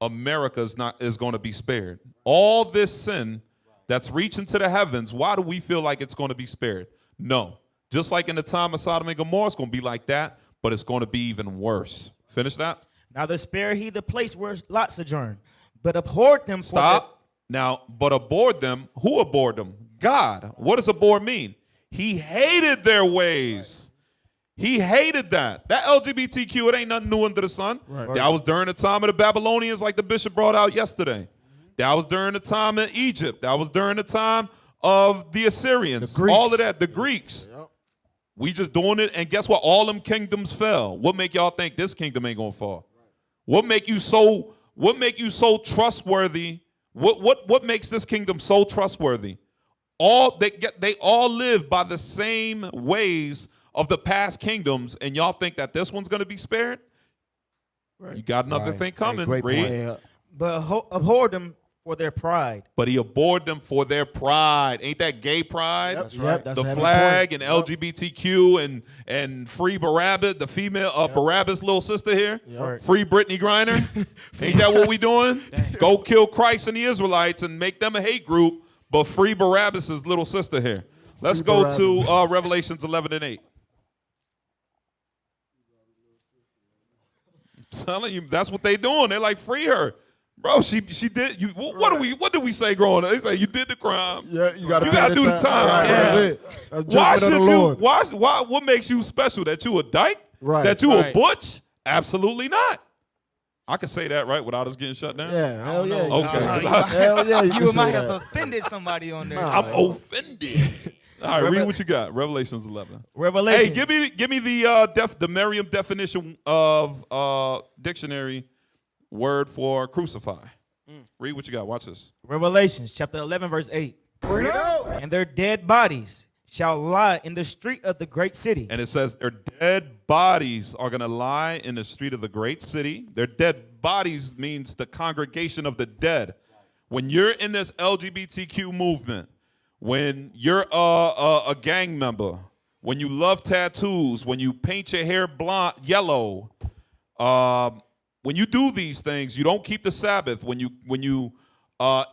America is going to be spared? All this sin that's reaching to the heavens, why do we feel like it's going to be spared? No. Just like in the time of Sodom and Gomorrah, it's going to be like that, but it's going to be even worse. Finish that. Neither spare he the place where Lot sojourned, but abhorred them. Stop. Now, but abhorred them. Who abhorred them? God. What does abhor mean? He hated their ways. He hated that. That LGBTQ, it ain't nothing new under the sun. Right. That was during the time of the Babylonians, like the bishop brought out yesterday. That was during the time of Egypt. That was during the time of the Assyrians. All of that, the Greeks. Yep. We just doing it, and guess what? All them kingdoms fell. What make y'all think this kingdom ain't gonna fall? What make you so trustworthy? What makes this kingdom so trustworthy? They all live by the same ways of the past kingdoms, and y'all think that this one's going to be spared? Right. You got another thing coming. Hey, great Read. point. But abhorred them for their pride. But he abhorred them for their pride. Ain't that gay pride? Yep, that's right. The flag and LGBTQ and free Barabbas, the female Barabbas' little sister here. Yep. Free Brittany Griner. Ain't that what we doing? Go kill Christ and the Israelites and make them a hate group, but free Barabbas' little sister here. Let's go to Revelations 11 and 8. I'm telling you, that's what they doing. They're like, free her. Bro, she did. What did we say growing up? They say you did the crime. Yeah, you gotta do the time. That's it. That's judgment of the Lord. Why? What makes you special? That you a dyke? Right. That you a butch? Absolutely not. I can say that, right, without us getting shut down? Yeah, hell yeah. Okay. Hell yeah. You might have offended somebody on there. I'm offended. All right, read what you got. Revelations 11. Revelation. Hey, give me the Merriam definition of dictionary word for crucify. Read what you got. Watch this. Revelations chapter 11, verse 8. And their dead bodies shall lie in the street of the great city. And it says their dead bodies are going to lie in the street of the great city. Their dead bodies means the congregation of the dead. When you're in this LGBTQ movement, when you're a gang member, when you love tattoos, when you paint your hair yellow, when you do these things, you don't keep the Sabbath. When you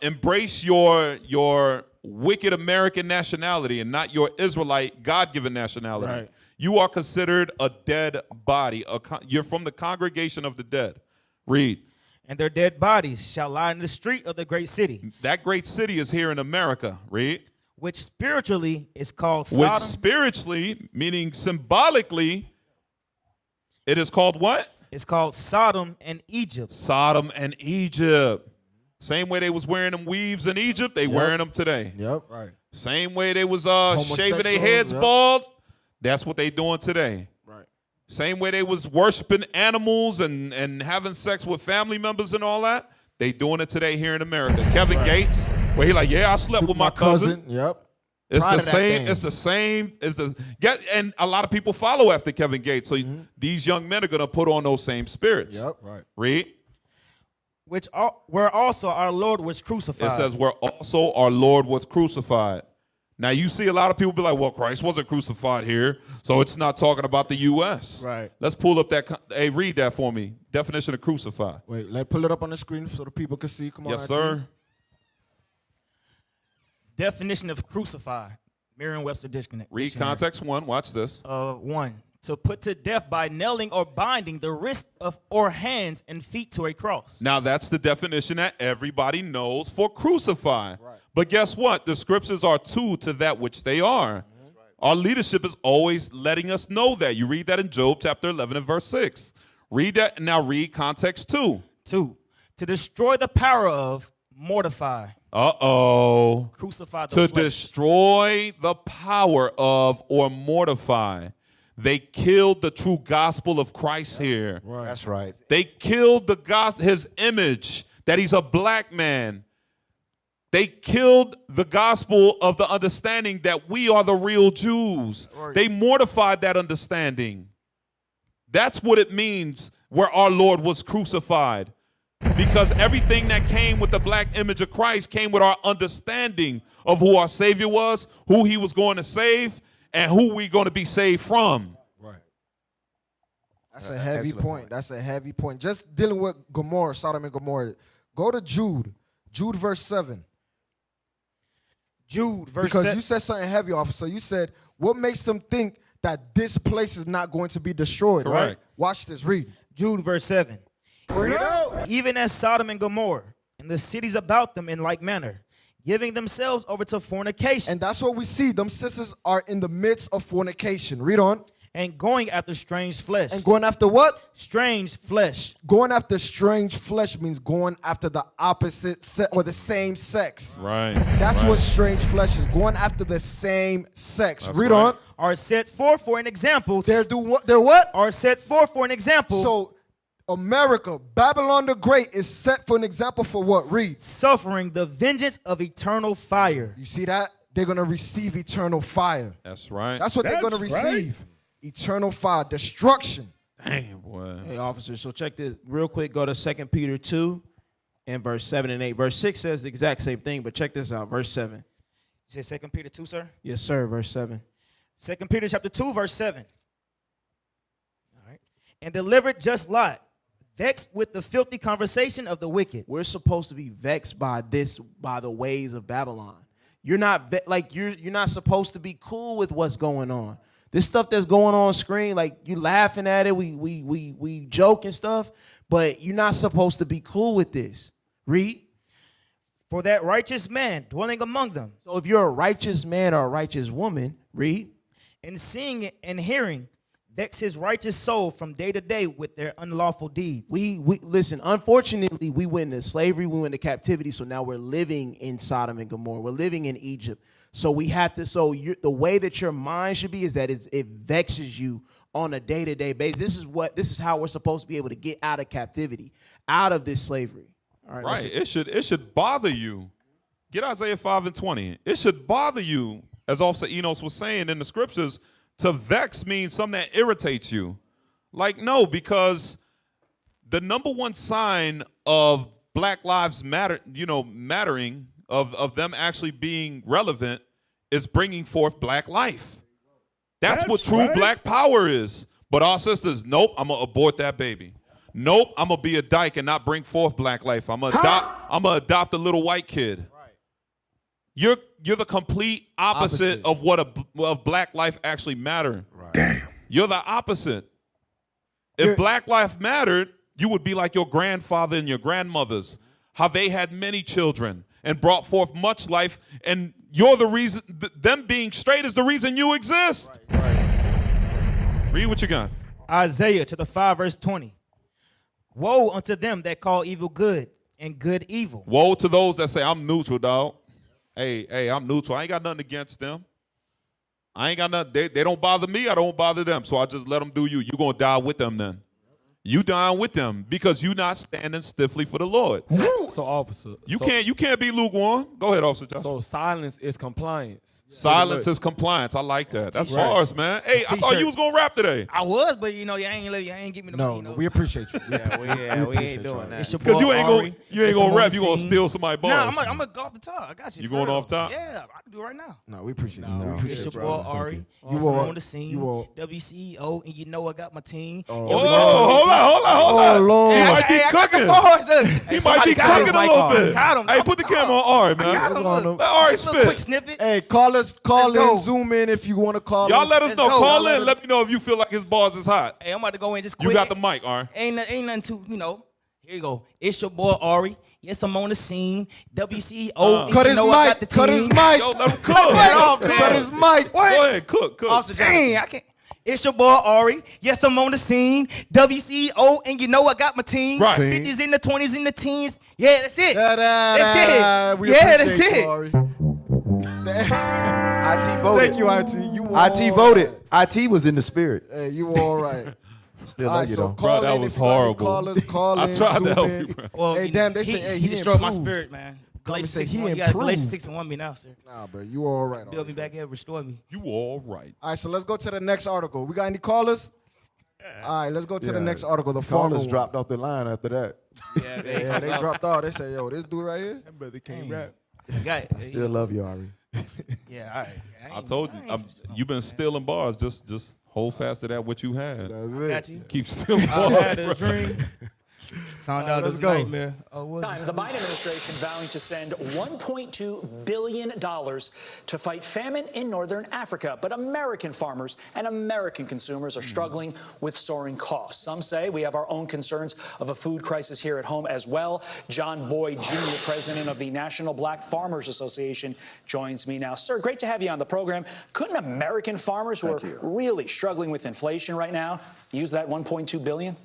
embrace your wicked American nationality and not your Israelite God-given nationality, Right. you are considered a dead body. You're from the congregation of the dead. Read. And their dead bodies shall lie in the street of the great city. That great city is here in America. Read. Which spiritually is called Sodom. Which spiritually, meaning symbolically, it is called what? It's called Sodom and Egypt. Sodom and Egypt. Same way they was wearing them weaves in Egypt, they wearing them today. Yep. Right. Same way they was shaving their heads yep. bald, that's what they doing today. Right. Same way they was worshiping animals and having sex with family members and all that, they doing it today here in America. Kevin Gates, where he like, yeah, I slept with my cousin. Yep. It's Proud the of that same. thing. It's the same. And a lot of people follow after Kevin Gates. So these young men are gonna put on those same spirits. Yep. Right. Read. Where also our Lord was crucified. It says where also our Lord was crucified. Now you see a lot of people be like, well, Christ wasn't crucified here, so it's not talking about the U.S. Right. Let's pull up that. Hey, read that for me. Definition of crucified. Wait, let's pull it up on the screen so the people can see. Come on. Yes, IT. sir. Definition of crucified. Merriam-Webster Dictionary. Read context 1. Watch this. 1. To put to death by nailing or binding the wrist or hands and feet to a cross. Now that's the definition that everybody knows for crucify. Right. But guess what? The scriptures are true to that which they are. Mm-hmm. Our leadership is always letting us know that. You read that in Job chapter 11 and verse 6. Read that, and now read context 2. 2. To destroy the power of, mortify. Uh-oh. Crucify the to flesh. Destroy the power of or mortify. They killed the true gospel of Christ here. Right. That's right. They killed the gospel, his image, that he's a black man. They killed the gospel of the understanding that we are the real Jews. Right. They mortified that understanding. That's what it means where our Lord was crucified. Because everything that came with the black image of Christ came with our understanding of who our Savior was, who he was going to save, and who we're going to be saved from. Right. That's a heavy point. That's a heavy point. Just dealing with Gomorrah, Sodom and Gomorrah. Go to Jude. Jude verse 7. Jude verse 7. Because you said something heavy, officer. You said, what makes them think that this place is not going to be destroyed, right? Watch this. Read. Jude verse 7. Even as Sodom and Gomorrah and the cities about them in like manner, giving themselves over to fornication. And that's what we see. Them sisters are in the midst of fornication. Read on. And going after strange flesh. And going after what? Strange flesh. Going after strange flesh means going after the opposite or the same sex. Right. That's right. what strange flesh is. Going after the same sex. That's Read right. on. Are set forth for an example. They're what? Are set forth for an example. So America, Babylon the Great is set for an example for what? Read. Suffering the vengeance of eternal fire. You see that? They're going to receive eternal fire. That's right. That's what they're going to receive. Eternal fire, destruction. Damn, boy. Hey, officer, so check this real quick. Go to 2 Peter 2 and verse 7 and 8. Verse 6 says the exact same thing, but check this out. Verse 7. You said 2 Peter 2, sir? Yes, sir. Verse 7. 2 Peter chapter 2, verse 7. All right. And delivered just Lot, vexed with the filthy conversation of the wicked. We're supposed to be vexed by the ways of Babylon. You're not you're not supposed to be cool with what's going on. This stuff that's going on screen, like you laughing at it, we joke and stuff, but you're not supposed to be cool with this. Read. For that righteous man dwelling among them. So if you're a righteous man or a righteous woman, read. And seeing and hearing, vex his righteous soul from day to day with their unlawful deeds. We listen, unfortunately, we went into slavery, we went into captivity, so now we're living in Sodom and Gomorrah. We're living in Egypt. So we have to, the way that your mind should be is that it vexes you on a day-to-day basis. This is how we're supposed to be able to get out of captivity, out of this slavery. All right. Right. It should bother you. Get Isaiah 5 and 20. It should bother you as Officer Enos was saying in the scriptures, to vex means something that irritates you. Like, no, because the number one sign of Black Lives Matter, mattering, of them actually being relevant, is bringing forth black life. That's what true black power is. But our sisters, nope, I'm going to abort that baby. Nope, I'm going to be a dyke and not bring forth black life. I'm going to adopt a little white kid. You're the complete opposite of what of black life actually mattered. Right. Damn. You're the opposite. If black life mattered, you would be like your grandfather and your grandmothers, how they had many children and brought forth much life, and you're the reason, them being straight is the reason you exist. Right. Read what you got. Isaiah chapter 5, verse 20. Woe unto them that call evil good and good evil. Woe to those that say, I'm neutral, dog. Hey, I'm neutral. I ain't got nothing against them. I ain't got nothing. They don't bother me. I don't bother them. So I just let them do you. You're going to die with them then. You dying with them because you're not standing stiffly for the Lord. So, officer, you can't be lukewarm. Go ahead, officer. John. So silence is compliance. Silence is compliance. I like that. That's bars, man. Hey, I thought you was gonna rap today. I was, but you ain't give me the money. No, we appreciate you. we ain't doing that. Because you ain't gonna rap. You gonna steal somebody's bars. Nah, I'm gonna go off the top. I got you. You going off top? Yeah, I can do it right now. No, we appreciate you. We appreciate your boy Ari. You on the scene. WCEO, and you know I got my team. Hold on. Lord. He might be cooking. He might be cooking a little bit. Hey, put the camera on Ari, man. Let Ari spit. Quick snippet. Hey, call in, zoom in if you want to call Y'all us. let us know. Call in. Let me know if you feel like his bars is hot. Hey, I'm about to go in just quick. You got the mic, Ari. Ain't nothing to, Here you go. It's your boy Ari. Yes, I'm on the scene. WCO. Cut his mic. Cut his mic. Yo, let him cook. Cut his mic. Go ahead, cook. Dang, I can't. It's your boy Ari. Yes, I'm on the scene. WCO, and you know I got my team. Right. 50s in the 20s in the teens. Yeah, that's it. That's it. Yeah, that's it. Ari. IT voted. Thank you, IT. You IT voted. IT was in the spirit. Hey, you were all right. Still love you, though. Call that in was if you want to horrible. Call in. I tried to help in. you, bro. Well, hey, damn, they say hey, he destroyed my improved. spirit, man. Galatians Galatians 6 he 1. You got improved. Galatians 6 and 1 me now, sir. Nah, bro, you all right. Build me back up, restore me. You all right. All right, so let's go to the next article. We got any callers? All right, let's go to the next article. The Callers dropped off the line after that. Yeah, they dropped off. They said, yo, this dude right here. That brother can't rap. I Still love you, Ari. Yeah, all right. I told you. You've been stealing bars. Just hold fast to that what you had. That's it. Got you. Keep stealing I bars. had a dream. Found out it was a go. nightmare. The Biden administration vowing to send $1.2 billion to fight famine in northern Africa. But American farmers and American consumers are struggling with soaring costs. Some say we have our own concerns of a food crisis here at home as well. John Boyd Jr., president of the National Black Farmers Association, joins me now. Sir, great to have you on the program. Couldn't American farmers who are really struggling with inflation right now use that $1.2 billion?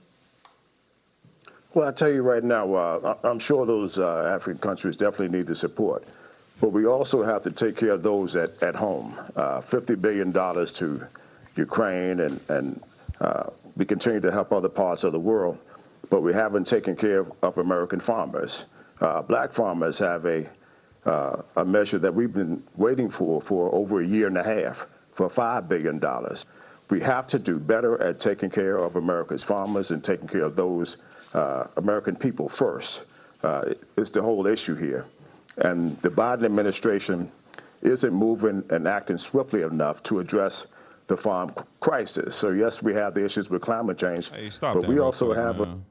Well, I tell you right now, I'm sure those African countries definitely need the support. But we also have to take care of those at home. $50 billion to Ukraine, and we continue to help other parts of the world. But we haven't taken care of American farmers. Black farmers have a measure that we've been waiting for over a year and a half, for $5 billion. We have to do better at taking care of America's farmers and taking care of those American people first. It's the whole issue here. And the Biden administration isn't moving and acting swiftly enough to address the farm crisis. So yes, we have the issues with climate change, Hey, stop but that we real also quick, have man.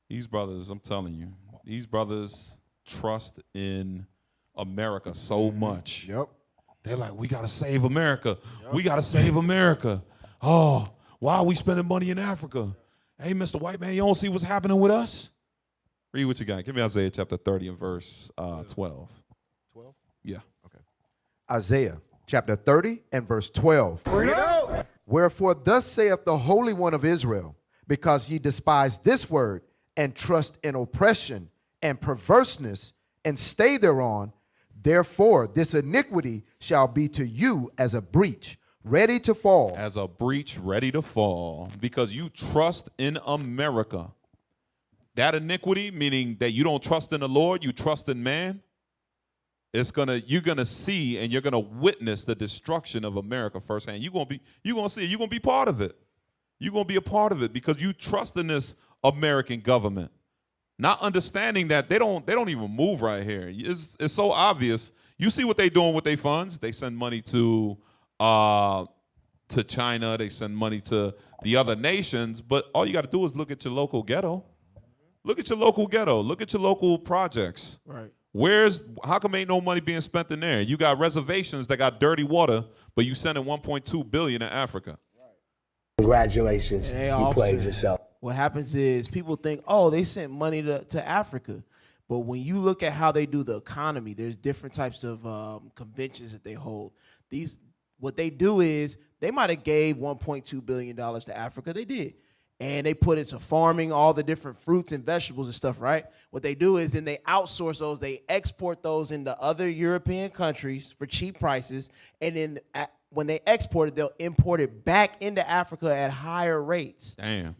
These brothers, I'm telling you, these brothers trust in America so much. Yep. They're like, we got to save America. We got to save America. Oh, why are we spending money in Africa? Hey, Mr. White Man, you don't see what's happening with us? Read what you got. Give me Isaiah chapter 30 and verse 12. 12? Yeah. Okay. Isaiah chapter 30 and verse 12. Wherefore thus saith the Holy One of Israel, because ye despise this word, and trust in oppression and perverseness, and stay thereon, therefore this iniquity shall be to you as a breach, ready to fall. As a breach ready to fall, because you trust in America. That iniquity, meaning that you don't trust in the Lord, you trust in man. you're gonna see and you're gonna witness the destruction of America firsthand. You're gonna see it. You're gonna be part of it. You're gonna be a part of it because you trust in this American government, not understanding that they don't even move right here. It's so obvious. You see what they doing with their funds. They send money to China. They send money to the other nations. But all you got to do is look at your local ghetto. Look at your local ghetto. Look at your local projects. Right. How come ain't no money being spent in there? You got reservations that got dirty water, but you sending 1.2 billion to Africa. Congratulations, you played yourself. What happens is people think, oh, they sent money to Africa. But when you look at how they do the economy, there's different types of conventions that they hold. What they do is they might have gave $1.2 billion to Africa. They did. And they put into farming, all the different fruits and vegetables and stuff, right? What they do is then they outsource those. They export those into other European countries for cheap prices. And then when they export it, they'll import it back into Africa at higher rates. Damn.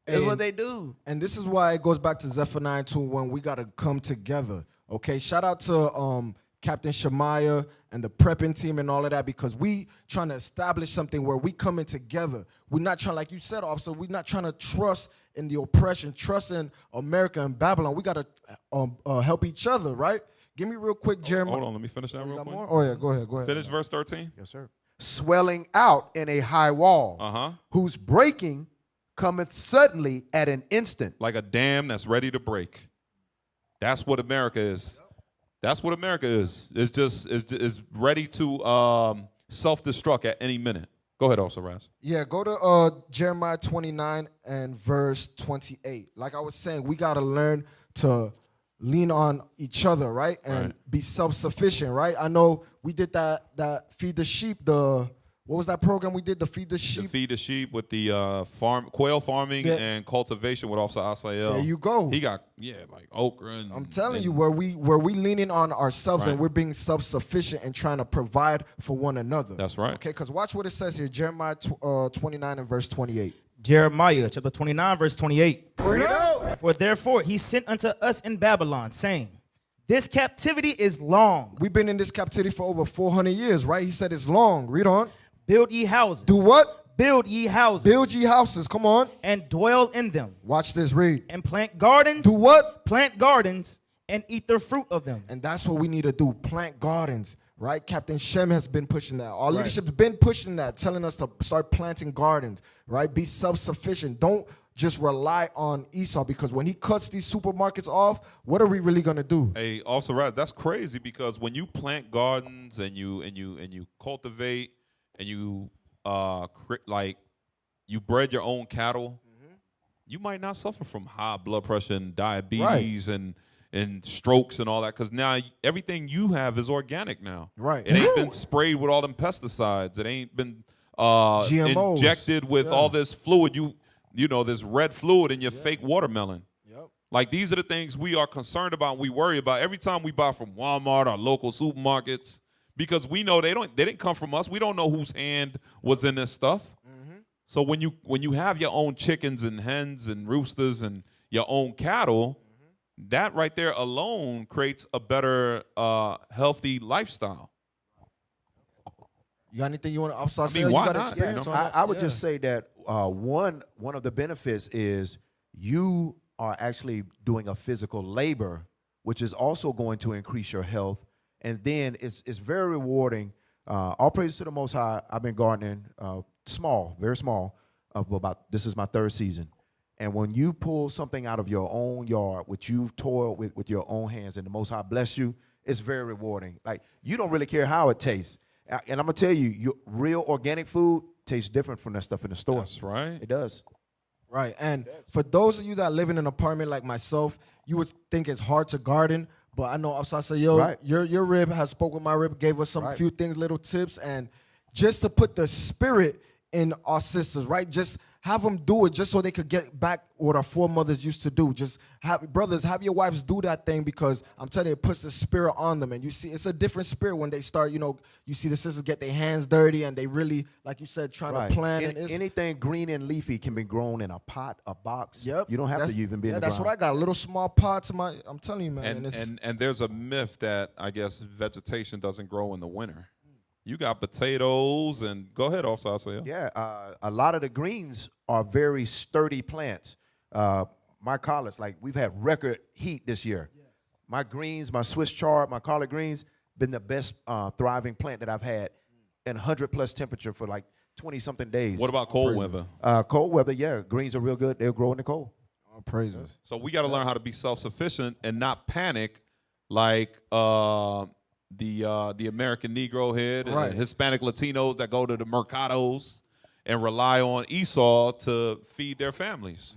That's what they do. And this is why it goes back to Zephaniah 2:1. We got to come together. Okay, shout out to Captain Shemaiah and the prepping team and all of that, because we trying to establish something where we coming together. We're not trying, like you said, officer, we're not trying to trust in the oppression, trust in America and Babylon. We got to help each other, right? Give me real quick, Jeremiah. Hold on, let me finish that real quick. More? Oh, yeah, go ahead. Finish verse 13. Yes, sir. Swelling out in a high wall, whose breaking cometh suddenly at an instant. Like a dam that's ready to break. That's what America is. That's what America is. It's ready to self-destruct at any minute. Go ahead, Officer Raz. Yeah, go to Jeremiah 29 and verse 28. Like I was saying, we got to learn to lean on each other, right? And be self-sufficient, right? I know we did that Feed the Sheep, what was that program we did, the Feed the Sheep? The Feed the Sheep with the quail farming and cultivation with Officer Asael. There you go. He got, like okra. And, I'm telling you, where we leaning on ourselves and we're being self-sufficient and trying to provide for one another. That's right. Okay, because watch what it says here, Jeremiah 29 and verse 28. Jeremiah chapter 29, verse 28. For therefore he sent unto us in Babylon, saying, this captivity is long. We've been in this captivity for over 400 years, right? He said it's long. Read on. Build ye houses. Do what? Build ye houses. Build ye houses. Come on. And dwell in them. Watch this. Read. And plant gardens. Do what? Plant gardens and eat the fruit of them. And that's what we need to do. Plant gardens. Right? Captain Shem has been pushing that. Our leadership's been pushing that, telling us to start planting gardens. Right? Be self-sufficient. Don't just rely on Esau, because when he cuts these supermarkets off, what are we really gonna do? Hey, also, right, that's crazy, because when you plant gardens and you cultivate and you you bred your own cattle, you might not suffer from high blood pressure and diabetes and strokes and all that, because now everything you have is organic now. Right. It ain't been sprayed with all them pesticides. It ain't been GMOs. Injected with all this fluid. You know, this red fluid in your fake watermelon. Yep. Like, these are the things we are concerned about and we worry about every time we buy from Walmart or local supermarkets, because we know they didn't come from us. We don't know whose hand was in this stuff. So when you have your own chickens and hens and roosters and your own cattle, that right there alone creates a better healthy lifestyle. You got anything you want to? I mean, why you got not? experience on that? I would just say that one of the benefits is you are actually doing a physical labor, which is also going to increase your health. And then it's very rewarding. All praise to the Most High. I've been gardening small, very small. This is my third season. And when you pull something out of your own yard, which you've toiled with your own hands, and the Most High bless you, it's very rewarding. Like, you don't really care how it tastes. And I'm going to tell you, your real organic food tastes different from that stuff in the store. That's right. It does. Right. And for those of you that live in an apartment like myself, you would think it's hard to garden. But I know Absasayo, your rib has spoke with my rib, gave us few things, little tips. And just to put the spirit in our sisters, right? Just Have them do it just so they could get back what our foremothers used to do. Just brothers, have your wives do that thing, because I'm telling you, it puts the spirit on them. And you see, it's a different spirit when they start, you see the sisters get their hands dirty and they really, like you said, trying to plan. Anything green and leafy can be grown in a pot, a box. Yep. You don't have to even be in the that's ground. what I got. Little small pots in I'm telling you, man. And there's a myth that I guess vegetation doesn't grow in the winter. You got potatoes and go ahead, Officer Isaiah. Yeah, a lot of the greens are very sturdy plants. My collards, like we've had record heat this year. Yes. My greens, my Swiss chard, my collard greens, been the best thriving plant that I've had in 100+ temperature for like 20-something days. What about cold weather? Cold weather, yeah. Greens are real good. They'll grow in the cold. Oh, praises. So we got to learn how to be self-sufficient and not panic like the American Negro head and the Hispanic Latinos that go to the mercados and rely on Esau to feed their families.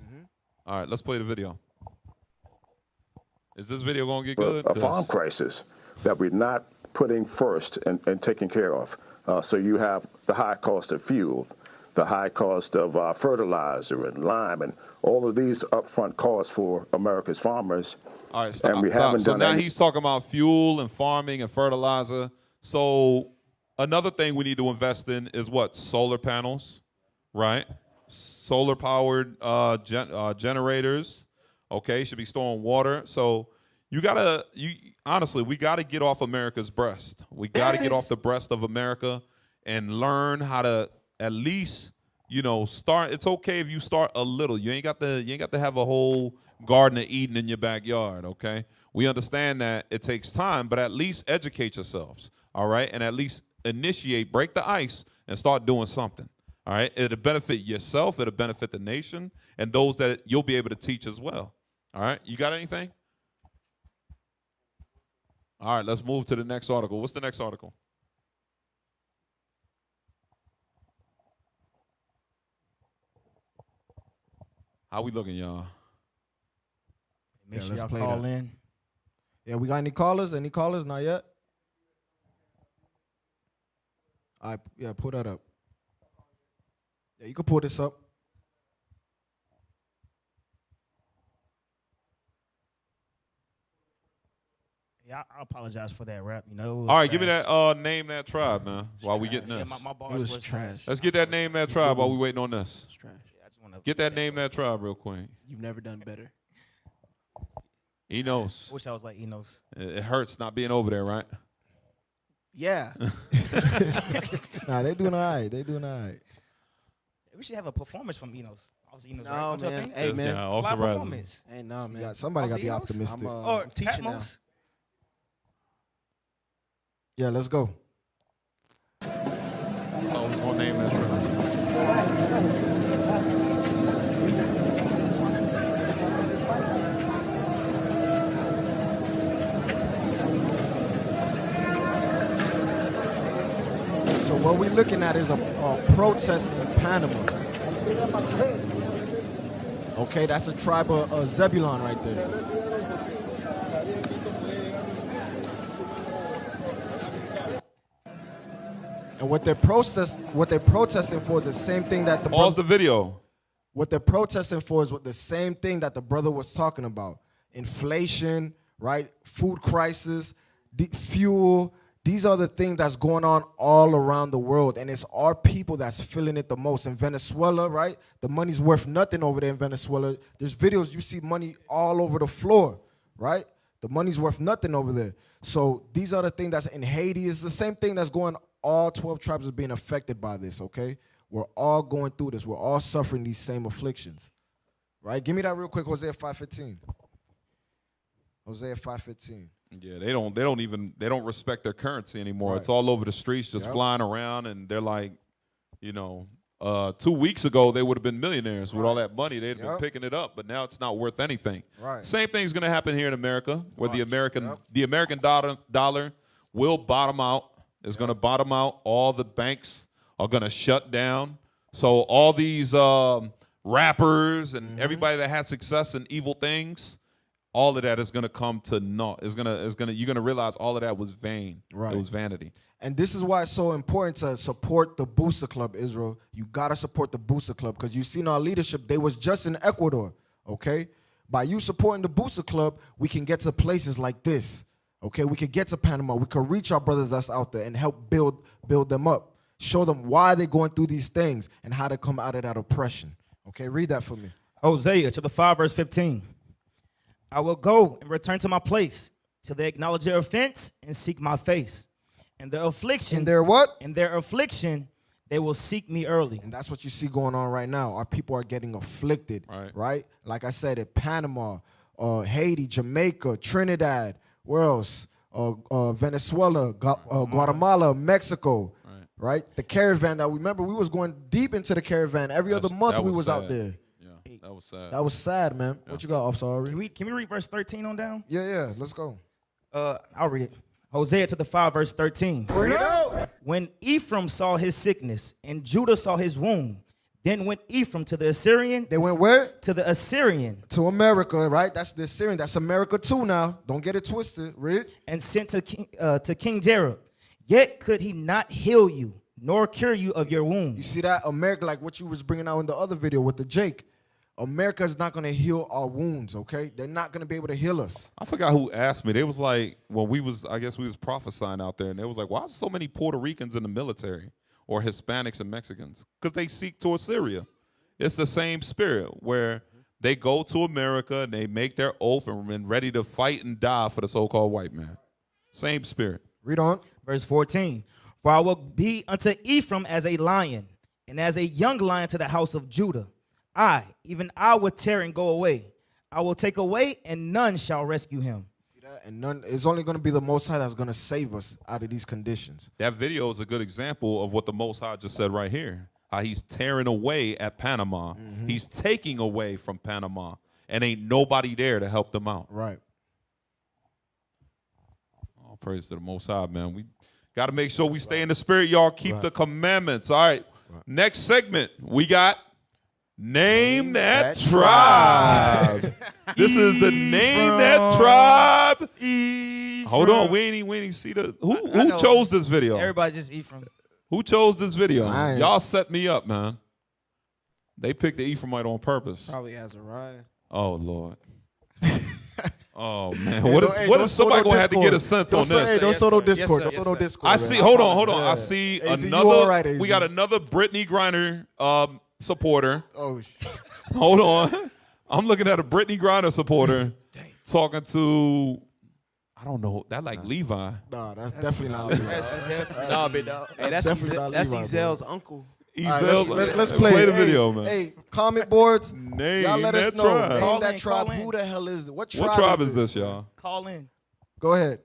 All right, let's play the video. Is this video going to get good? A farm crisis that we're not putting first and taking care of. So you have the high cost of fuel, the high cost of fertilizer and lime, and all of these upfront costs for America's farmers. All right, stop, and we stop. haven't So done now any. he's talking about fuel and farming and fertilizer. So another thing we need to invest in is what? Solar panels, right? Solar-powered generators, okay? Should be storing water. So honestly, we gotta get off America's breast. We gotta get off the breast of America and learn how to at least, start. It's okay if you start a little. You ain't got to have a whole Garden of Eden in your backyard, okay? We understand that it takes time, but at least educate yourselves, all right? And at least break the ice and start doing something, all right? It'll benefit yourself, it'll benefit the nation, and those that you'll be able to teach as well, all right? You got anything? All right, let's move to the next article. What's the next article? How we looking, y'all? Make sure y'all call in. Yeah, we got any callers? Any callers? Not yet? All right, yeah, pull that up. Yeah, you can pull this up. Yeah, I apologize for that rap. All right, give me that name, that tribe, man, while we getting this. Yeah, my bars was trash. Let's get that name, that tribe while we waiting on this. It's trash. Yeah, I just wanna Get that name, that tribe real quick. You've never done better. Enos. Wish I was like Enos. It hurts not being over there, right? Yeah. Nah, they doing all right. They doing all right. We should have a performance from Enos. I was Enos, No, right? Don't you man. think? Hey, man. Yeah, also Live right. performance. Hey, no, man. Yeah, somebody got to be Enos? optimistic. Or teaching now. Patmos. Yeah, let's go. What name that tribe? So what we're looking at is a protest in Panama. Okay, that's a tribe of Zebulon right there. And what they're protesting for is the same thing that Pause the video. What they're protesting for is the same thing that the brother was talking about. Inflation, right? Food crisis, fuel. These are the things that's going on all around the world, and it's our people that's feeling it the most. In Venezuela, right? The money's worth nothing over there in Venezuela. There's videos, you see money all over the floor, right? The money's worth nothing over there. So these are the things that's in Haiti. It's the same thing that's going on. All 12 tribes are being affected by this, okay? We're all going through this. We're all suffering these same afflictions, right? Give me that real quick, Hosea 5:15. Hosea 5:15. Yeah, they don't respect their currency anymore. Right. It's all over the streets, just flying around, and they're like, 2 weeks ago they would have been millionaires with all that money. They'd been picking it up, but now it's not worth anything. Right. Same thing's going to happen here in America, where the American dollar will bottom out. It's going to bottom out. All the banks are going to shut down. So all these rappers and everybody that has success in evil things, all of that is gonna come to naught. You're gonna realize all of that was vain. Right. It was vanity. And this is why it's so important to support the Booster Club, Israel. You gotta support the Booster Club because you seen our leadership. They was just in Ecuador, okay? By you supporting the Booster Club, we can get to places like this, okay? We can get to Panama. We can reach our brothers that's out there and help build them up. Show them why they're going through these things and how to come out of that oppression. Okay, read that for me. Hosea chapter 5, verse 15. I will go and return to my place till they acknowledge their offense and seek my face. And their affliction. And their what? In their affliction, they will seek me early. And that's what you see going on right now. Our people are getting afflicted, right? Like I said, in Panama, Haiti, Jamaica, Trinidad, where else? Venezuela, Guatemala, Mexico, right? The caravan that we remember, we was going deep into the caravan. Every other month we was out there. Yeah, that was sad. That was sad, man. Yeah. What you got, Officer Ari? Can we read verse 13 on down? Yeah, let's go. I'll read it. Hosea chapter 5, verse 13. Bring it out. When Ephraim saw his sickness and Judah saw his wound, then went Ephraim to the Assyrian. They went where? To the Assyrian. To America, right? That's the Assyrian. That's America too now. Don't get it twisted. Read. And sent to King Jerob. Yet could he not heal you, nor cure you of your wound. You see that? America, like what you was bringing out in the other video with the Jake. America is not going to heal our wounds, okay? They're not going to be able to heal us. I forgot who asked me. They was like, when I guess we was prophesying out there, and they was like, why is so many Puerto Ricans in the military or Hispanics and Mexicans? Because they seek to Assyria. It's the same spirit where they go to America and they make their oath and ready to fight and die for the so-called white man. Same spirit. Read on. Verse 14. For I will be unto Ephraim as a lion, and as a young lion to the house of Judah. Even I will tear and go away. I will take away, and none shall rescue him. See that? And none. It's only going to be the Most High that's going to save us out of these conditions. That video is a good example of what the Most High just said right here. How he's tearing away at Panama. Mm-hmm. He's taking away from Panama, and ain't nobody there to help them out. Right. All praise to the Most High, man. We got to make sure we stay in the spirit, y'all. Keep the commandments. All right. Next segment, we got Name That Tribe. This is the Name That Tribe. Hold on, we ain't see the who chose this video? Everybody just Ephraim. Who chose this video? Y'all set me up, man. They picked the Ephraimite on purpose. Probably Azariah. Oh Lord. Oh man, what is somebody gonna have to get a sense on this? Hey, don't sow no Discord. Don't sow no Discord. I see. Hold on. I see another. We got another Brittany Griner supporter. Oh shit. Hold on. I'm looking at a Brittany Griner supporter talking to, I don't know, that like Levi. Nah, that's definitely not Levi. Nah, big dog. Hey, that's Ezel's uncle. Let's play the video, man. Hey, comment boards. Name y'all let us that know. tribe. Name that tribe. Who the hell is it? What tribe is this, y'all? Call in. Go ahead.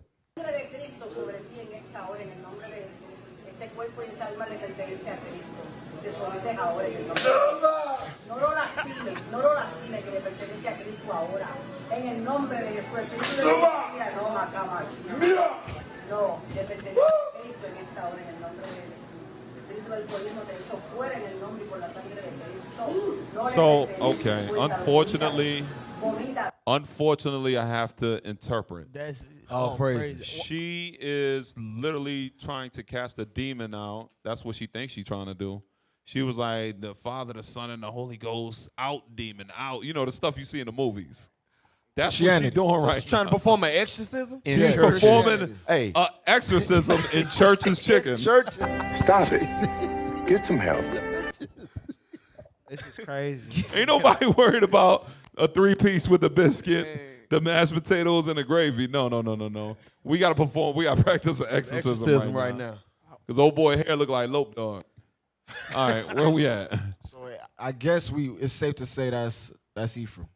So, okay, unfortunately, I have to interpret. That's praise. She is literally trying to cast a demon out. That's what she thinks she's trying to do. She was like, the Father, the Son, and the Holy Ghost, out, demon, out. You know, the stuff you see in the movies. That's what she's doing right now. She's trying to perform an exorcism? She's performing an exorcism in Church's Chicken. Stop it. Get some help. This is crazy. Ain't nobody worried about a 3-piece with a biscuit, the mashed potatoes, and the gravy. No. We got to perform. We got to practice an exorcism right now. Because old boy hair look like Lope Dog. All right, where we at? So I guess it's safe to say that's Ephraim.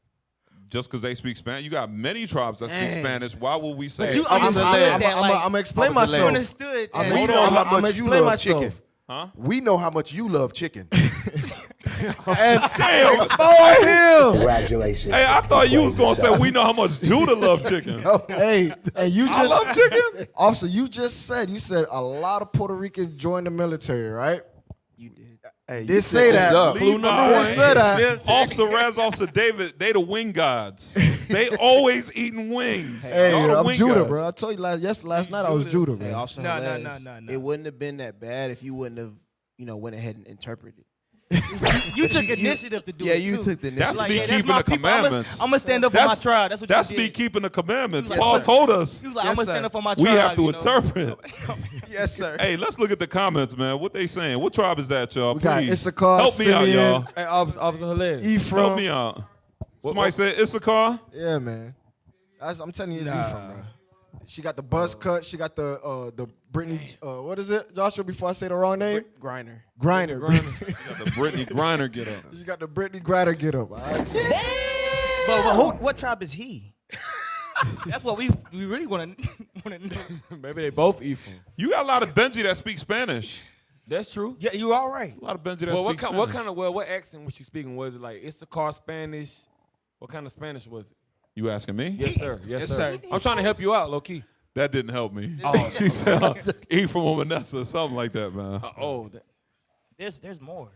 Just because they speak Spanish, you got many tribes that speak Spanish. Why would we say? But you understood that, I'm gonna explain myself. You understood. We know how much you love chicken. Huh? We know how much you love chicken. Congratulations. Hey, I thought you was gonna say we know how much Judah love chicken. Hey, you just I love chicken. Officer, you said a lot of Puerto Ricans joined the military, right? You did. Hey, Did say that. Clue number one. Said that. Officer Raz, Officer David, they the wing gods. They always eating wings. Hey, Y'all the I'm wing Judah, guys. bro. I told you last night I was Judah, man. No. It wouldn't have been that bad if you wouldn't have, went ahead and interpreted. You took initiative to do it. Yeah, you too. took the That's initiative. me That's keeping my the people. commandments. I'm gonna stand up for my tribe. That's what That's you me did. keeping the commandments. He was Paul like, told us. He was like, I'm gonna stand up for my tribe. We have to you know? interpret. Yes, sir. Hey, let's look at the comments, man. What they saying? What tribe is that, y'all? We got Please Issachar, help me out, Simeon. y'all. Hey, Officer Hilaire. Ephraim. Help me out. Somebody said Issachar. Yeah, man. I'm telling you, it's Ephraim, bro. She got the buzz cut. She got the Brittany. What is it, Joshua? Before I say the wrong name, Griner. Griner. You got the Brittany Griner get up. She got the Brittany Griner get up. All right? But what tribe is he? That's what we really want to know. Maybe they both Ephraim. You got a lot of Benji that speak Spanish. That's true. Yeah, you all right. A lot of Benji that Well, speak Spanish. what accent was she speaking? Was it like Issachar Spanish? What kind of Spanish was it? You asking me? Yes, sir. Yes, sir. I'm trying to help you out, low key. That didn't help me. Oh. She said Ephraim or Vanessa or something like that, man. There's more.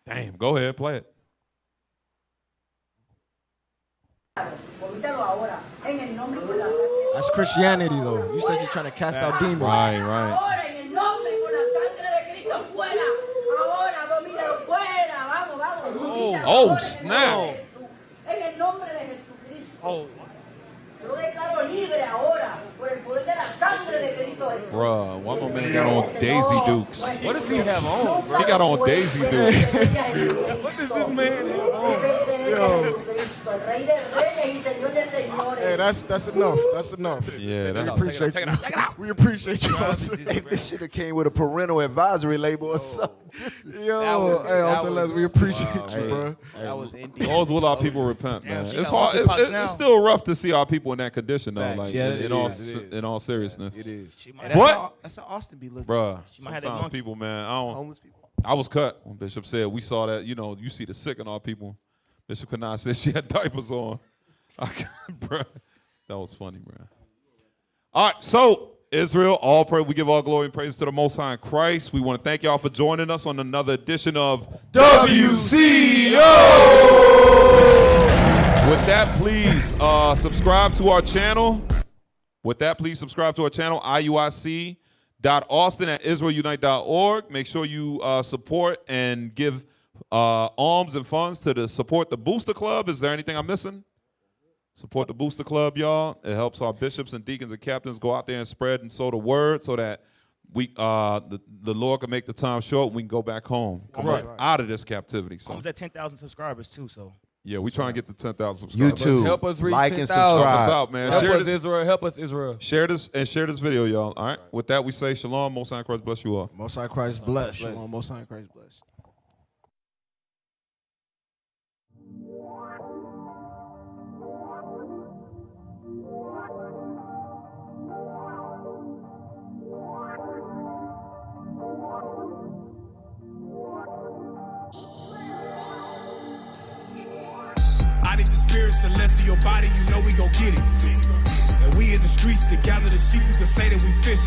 Damn, go ahead, play it. That's Christianity, though. You said you're trying to cast out demons. Right. Oh, snap. Oh. Bruh, why my man got on Daisy Dukes? What does he have on, bro? He got on Daisy Dukes. What does this man have on? Hey, that's enough. That's enough. Yeah, we that's appreciate you. We appreciate you. Hey, this should have came with a parental advisory label or something. Yo, hey, also Les, we appreciate you, bro. That was indeed. Always will our people repent, man. she It's got hard. monkeypox now. It's still rough to see our people in that condition, though. Facts. Like Yeah, in all seriousness, It is. That's how Austin be looking. Bruh. She might have that Sometimes monkey. people, man, Homeless people. I was cut when Bishop said we saw that. You see the sick in our people. Bishop Kanai said she had diapers on. Bruh, that was funny, bruh. All right, so Israel, all praise. We give all glory and praise to the Most High in Christ. We want to thank y'all for joining us on another edition of WCO. With that, please subscribe to our channel. IUIC.Austin@IsraelUnite.org. Make sure you support and give alms and funds to support the Booster Club. Is there anything I'm missing? Support the Booster Club, y'all. It helps our bishops and deacons and captains go out there and spread and sow the word so that we the Lord can make the time short. We can go back home, come out of this captivity. So Almost at 10,000 subscribers too. So yeah, we trying to get to 10,000 subscribers. YouTube, Help us reach like 10,000. and subscribe. Help us out, man. Help Share us, this. Israel. Help us, Israel. Share this video, y'all. All right. With that, we say shalom. Most High in Christ bless you all. Most High Christ bless. Shalom, Most High in Christ bless. I need the spirit celestial your body, you know we gon' get it. And we in the streets to gather the sheep, you can say that we fishing.